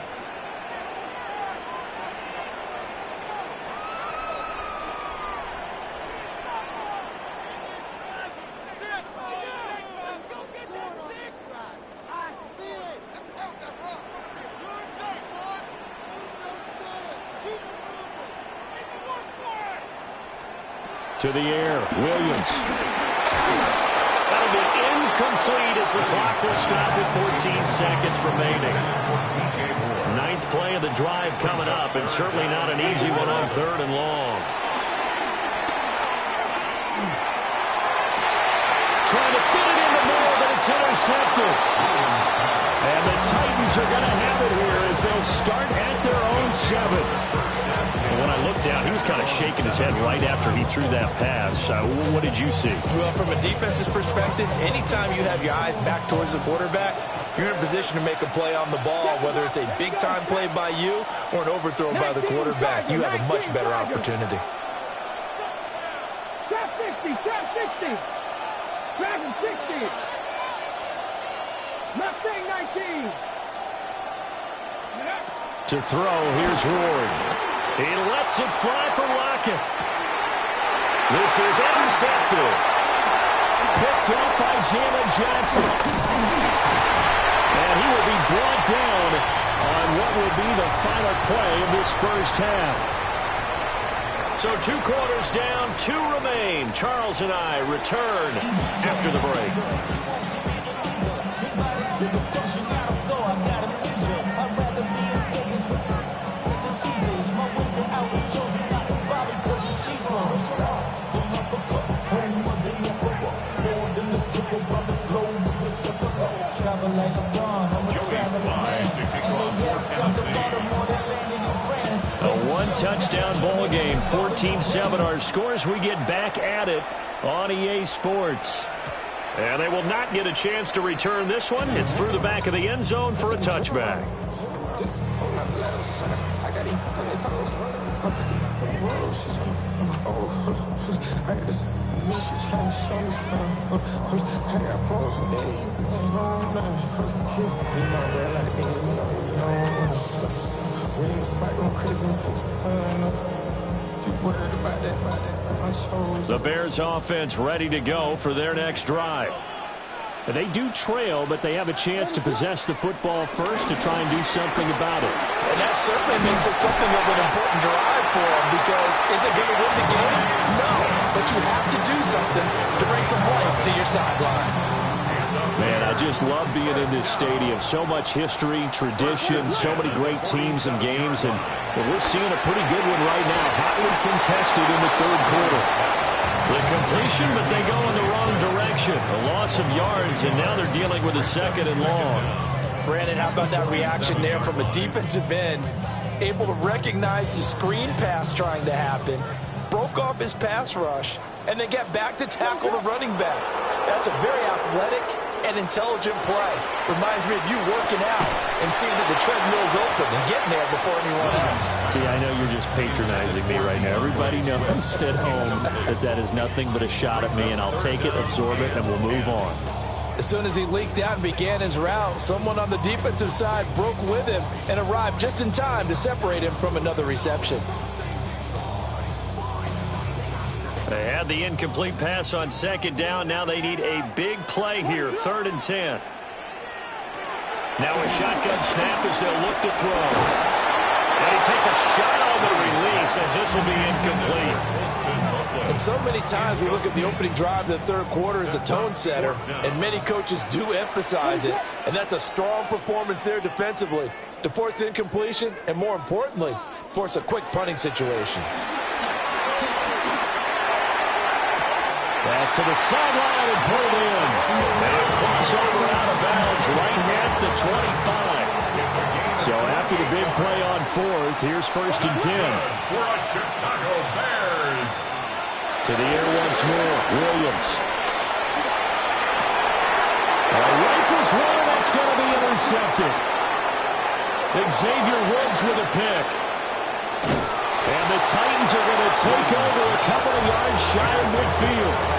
To the air, Williams. That'll be incomplete as the clock will stop with 14 seconds remaining. 9th play of the drive coming up, and certainly not an easy one on 3rd and long. Trying to fit it in the middle, but it's intercepted. And the Titans are going to have it here as they'll start at their own 7. When I looked down, he was kind of shaking his head right after he threw that pass. What did you see? Well, from a defense's perspective, anytime you have your eyes back towards the quarterback, you're in a position to make a play on the ball, whether it's a big-time play by you or an overthrow by the quarterback. You have a much better opportunity. Trap 60, trap 60. Trap 60. Mustang 19. To throw, here's Ward. He lets it fly for Lockett. This is intercepted. Picked up by Jalen Johnson. And he will be brought down on what will be the final play of this first half. So 2 quarters down, 2 remain. Charles and I return after the break. One-touchdown ball game. 14-7 our scores. We get back at it on EA Sports. And they will not get a chance to return this one. It's through the back of the end zone for a touchback. The Bears offense ready to go for their next drive. They do trail, but they have a chance to possess the football first to try and do something about it. And that certainly makes it something of an important drive for them, because is it going to win the game? No, but you have to do something to bring some life to your sideline. Man, I just love being in this stadium. So much history, tradition, so many great teams and games, and we're seeing a pretty good one right now. Hotly contested in the third quarter. The completion, but they go in the wrong direction. A loss of yards, and now they're dealing with a second and long. Brandon, how about that reaction there from a defensive end? Able to recognize the screen pass trying to happen, broke off his pass rush, and then get back to tackle the running back. That's a very athletic and intelligent play. Reminds me of you working out and seeing that the treadmill's open and getting there before anyone else. See, I know you're just patronizing me right now. Everybody knows at home that is nothing but a shot at me, and I'll take it, absorb it, and we'll move on. As soon as he leaked out and began his route, someone on the defensive side broke with him and arrived just in time to separate him from another reception. They had the incomplete pass on second down. Now they need a big play here, 3rd and 10. Now a shotgun snap as they'll look to throw. And he takes a shot on the release as this will be incomplete. And so many times we look at the opening drive of the third quarter as a tone setter, and many coaches do emphasize it. And that's a strong performance there defensively to force incompletion and, more importantly, force a quick punting situation. Pass to the sideline and pulled in. And a crossover out of bounds right at the 25. So after the big play on 4th, here's 1st and 10. For a Chicago Bears. To the air once more, Williams. Rifles one, that's going to be intercepted. Xavier Woods with a pick. And the Titans are going to take over a couple of yards shy of midfield.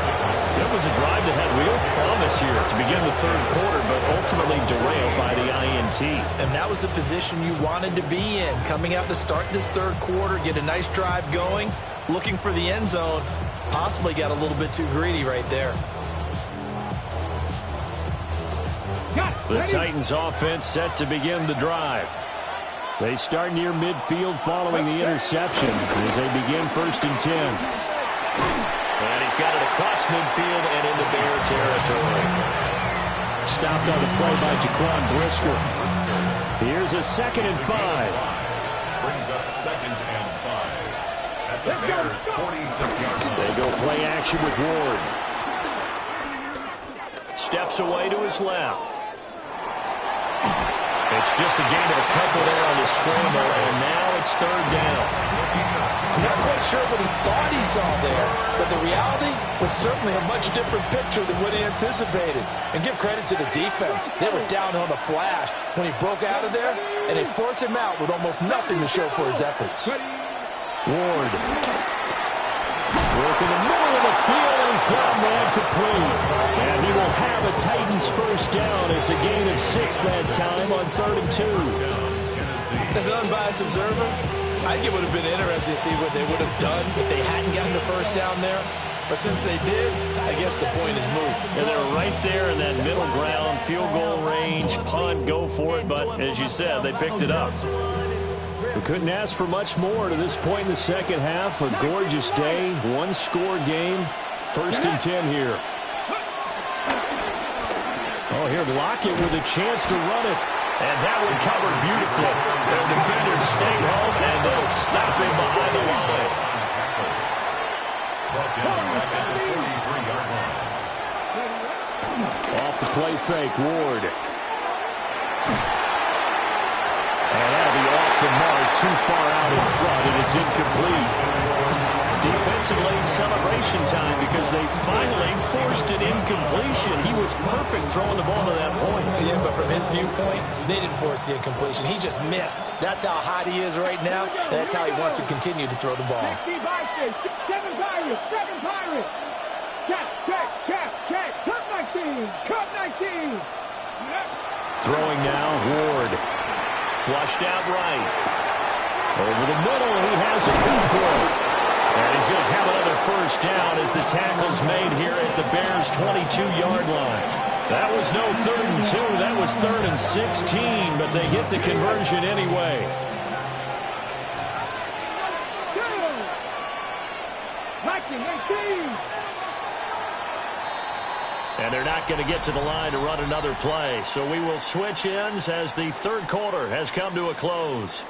It was a drive that had real promise here to begin the third quarter, but ultimately derailed by the INT. And that was the position you wanted to be in, coming out to start this third quarter, get a nice drive going, looking for the end zone. Possibly got a little bit too greedy right there. The Titans offense set to begin the drive. They start near midfield following the interception as they begin 1st and 10. And he's got it across midfield and into Bear territory. Stopped on the play by Jaquan Brisker. Here's a 2nd and 5. Brings up 2nd and 5. At the Bears' 46-yard line. They go play action with Ward. Steps away to his left. It's just a gain of a couple there on the scramble, and now it's 3rd down. Not quite sure what he thought he saw there, but the reality was certainly a much different picture than what he anticipated. And give credit to the defense. They were down on the flash when he broke out of there, and they forced him out with almost nothing to show for his efforts. Ward. Work in the middle of the field, and he's got a man complete. And he will have a Titans 1st down. It's a gain of 6 that time on 3rd and 2. As an unbiased observer, I think it would have been interesting to see what they would have done if they hadn't gotten the 1st down there. But since they did, I guess the point is moot. And they're right there in that middle ground, field goal range, punt, go for it. But as you said, they picked it up. We couldn't ask for much more to this point in the second half. A gorgeous day, one-score game. 1st and 10 here. Oh, here Lockett with a chance to run it. And that one covered beautifully. Their defenders stayed home, and they'll stop him behind the line. Off the play fake, Ward. And that'll be off the mark, too far out in front. and it's incomplete. Defensively, celebration time because they finally forced an incompletion. He was perfect throwing the ball to that point. Yeah, but from his viewpoint, they didn't force the incompletion. He just missed. That's how hot he is right now, and that's how he wants to continue to throw the ball. Seven Pirates. Check. Cut 19. Throwing now, Ward. Flushed out right. Over the middle, and he has a good throw. And he's going to have another first down as the tackle's made here at the Bears' 22-yard line. That was no 3rd and 2. That was 3rd and 16, but they get the conversion anyway. And they're not going to get to the line to run another play. So we will switch ends as the 3rd quarter has come to a close.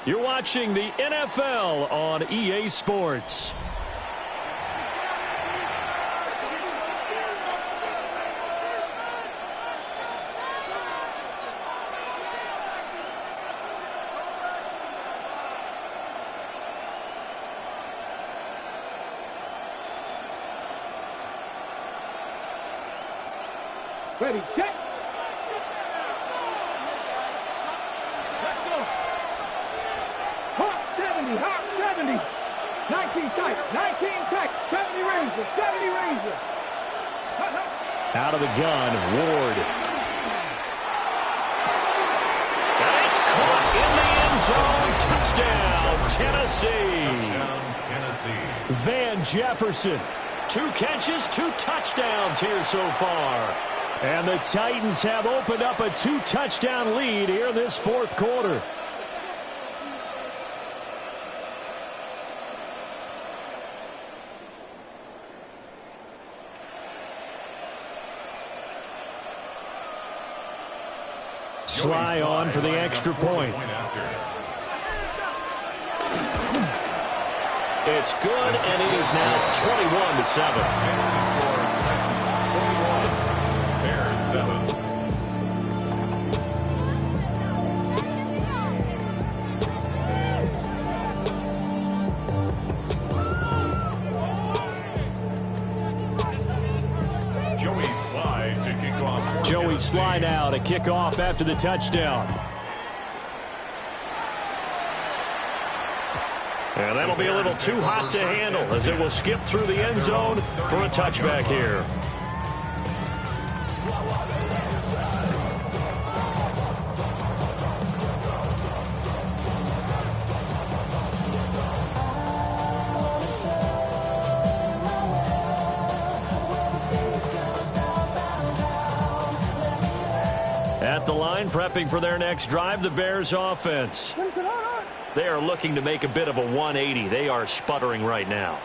You're watching the NFL on EA Sports. Ready, set. Let's go. Hawk 70. 19 tight. 70 Ranger. Out of the gun, Ward. And it's caught in the end zone. Touchdown, Tennessee. Van Jefferson. 2 catches, 2 touchdowns here so far. And the Titans have opened up a 2-touchdown lead here this 4th quarter. Sly on for the extra point. It's good, and it is now 21-7. Joey Sly now to kick off after the touchdown. And that'll be a little too hot to handle as it will skip through the end zone for a touchback here. At the line, prepping for their next drive, the Bears offense. They are looking to make a bit of a 180. They are sputtering right now.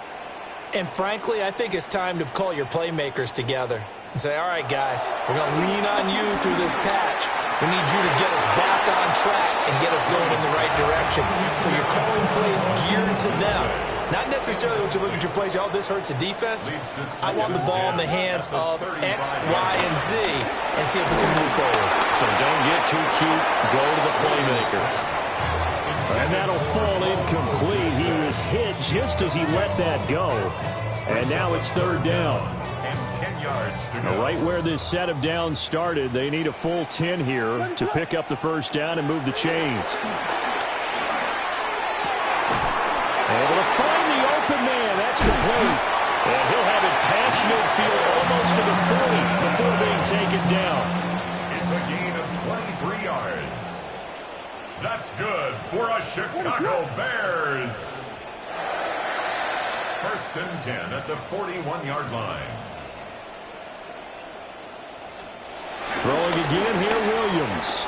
And frankly, I think it's time to call your playmakers together and say, all right, guys, we're going to lean on you through this patch. We need you to get us back on track and get us going in the right direction. So you're calling plays geared to them. Not necessarily what you look at your plays, oh, this hurts the defense. I want the ball in the hands of X, Y, and Z and see if we can move forward. So don't get too cute. Go to the playmakers. And that'll fall incomplete. He was hit just as he let that go. And now it's 3rd down. And 10 yards to go. Right where this set of downs started, they need a full 10 here to pick up the first down and move the chains. Able to find the open man. That's complete. And he'll have it past midfield almost to the 40 before being taken down. It's a gain of 23 yards. That's good for a Chicago Bears. 1st and 10 at the 41-yard line. Throwing again here, Williams.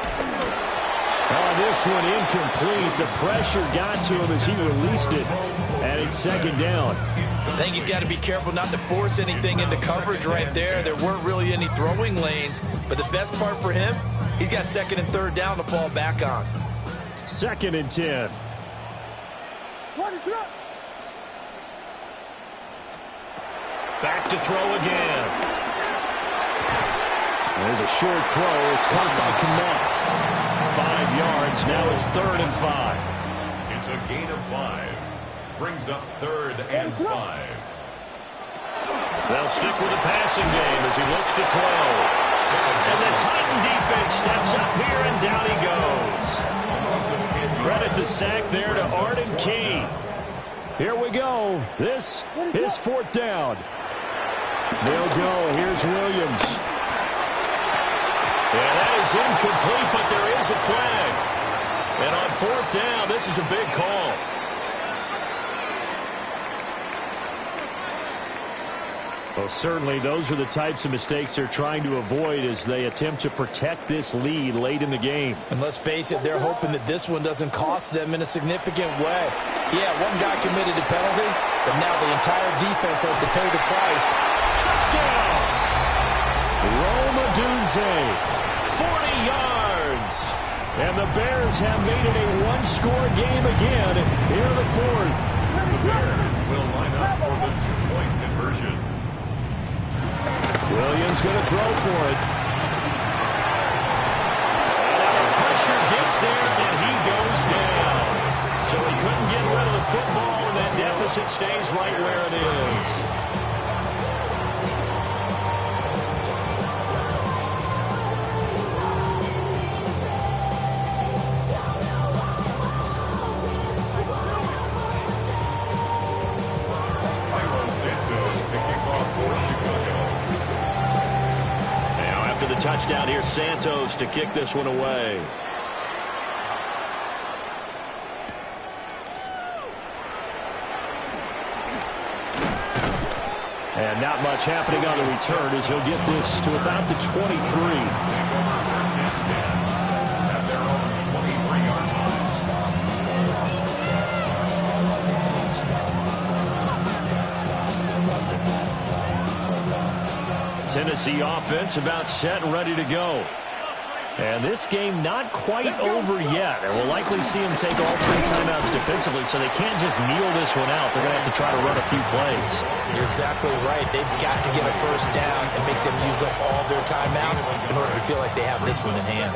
This one incomplete. The pressure got to him as he released it. And it's 2nd down. I think he's got to be careful not to force anything into coverage right there. There weren't really any throwing lanes. But the best part for him, he's got 2nd and 3rd down to fall back on. 2nd and 10. Back to throw again. There's a short throw. It's caught by Kmet. 5 yards. Now it's 3rd and 5. It's a gain of 5. Brings up 3rd and 5. They'll stick with the passing game as he looks to throw. And the Titan defense steps up here, and down he goes. Credit the sack there to Arden Key. Here we go. This is 4th down. They'll go. Here's Williams. Yeah, that is incomplete, but there is a flag. And on 4th down, this is a big call. Well, certainly those are the types of mistakes they're trying to avoid as they attempt to protect this lead late in the game. And let's face it, they're hoping that this one doesn't cost them in a significant way. Yeah, one guy committed a penalty, but now the entire defense has to pay the price. Touchdown! Rome Odunze, 40 yards. And the Bears have made it a one-score game again here in the 4th. The Bears will line up for the 2-point conversion. Williams going to throw for it. And the pressure gets there, and he goes down. So he couldn't get rid of the football, and that deficit stays right where it is. Touchdown here, Santos to kick this one away. And not much happening on the return as he'll get this to about the 23. Tennessee offense about set and ready to go. And this game not quite over yet. And we'll likely see them take all 3 timeouts defensively, so they can't just kneel this one out. They're going to have to try to run a few plays. You're exactly right. They've got to get a first down and make them use up all their timeouts in order to feel like they have this one in hand.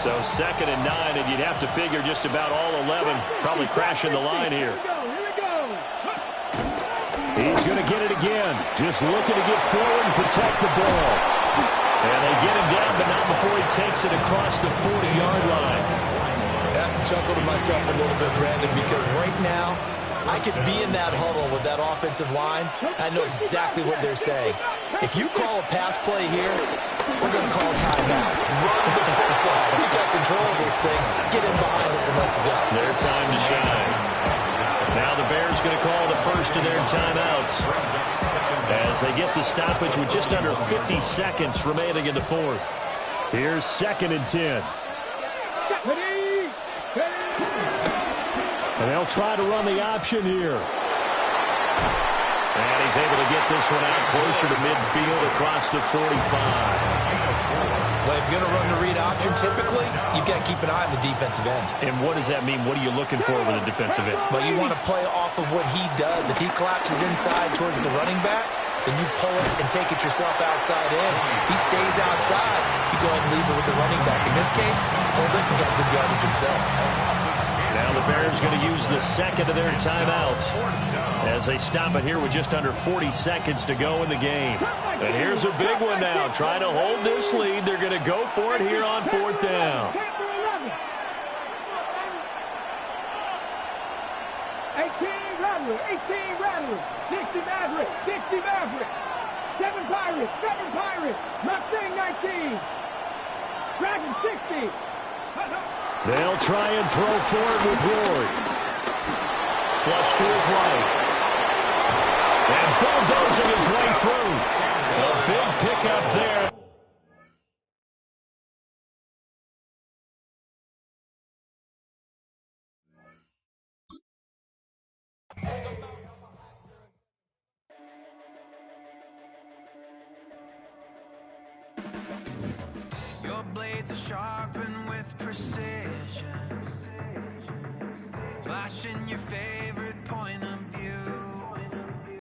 So 2nd and 9, and you'd have to figure just about all 11 probably crashing the line here. He's going to get it again. Just looking to get forward and protect the ball. And they get him down, but not before he takes it across the 40-yard line. I have to chuckle to myself a little bit, Brandon, because right now I could be in that huddle with that offensive line. I know exactly what they're saying. If you call a pass play here, we're going to call timeout. Run the football. We got control of this thing. Get in behind us and let's go. Their time to shine. Now the Bears going to call the first of their timeouts as they get the stoppage with just under 50 seconds remaining in the 4th. Here's 2nd and 10. And they'll try to run the option here. And he's able to get this one out closer to midfield across the 45. Well, if you're going to run the read option, typically, you've got to keep an eye on the defensive end. And what does that mean? What are you looking for with a defensive end? Well, you want to play off of what he does. If he collapses inside towards the running back, then you pull it and take it yourself outside in. If he stays outside, you go ahead and leave it with the running back. In this case, pulled it and got good yardage himself. Now the Bears going to use the 2nd of their timeouts as they stop it here with just under 40 seconds to go in the game. And here's a big one now. Trying to hold this lead. They're going to go for it here on 4th down. 18 Rattlers, 60 Mavericks, 60 Mavericks, 7 Pirates, Mustang 19, Dragon 60. They'll try and throw for it with Ward. Flush to his right. And bulldozing his way through. A big pickup there. Your blades are sharpened with precision, flashing your favorite point of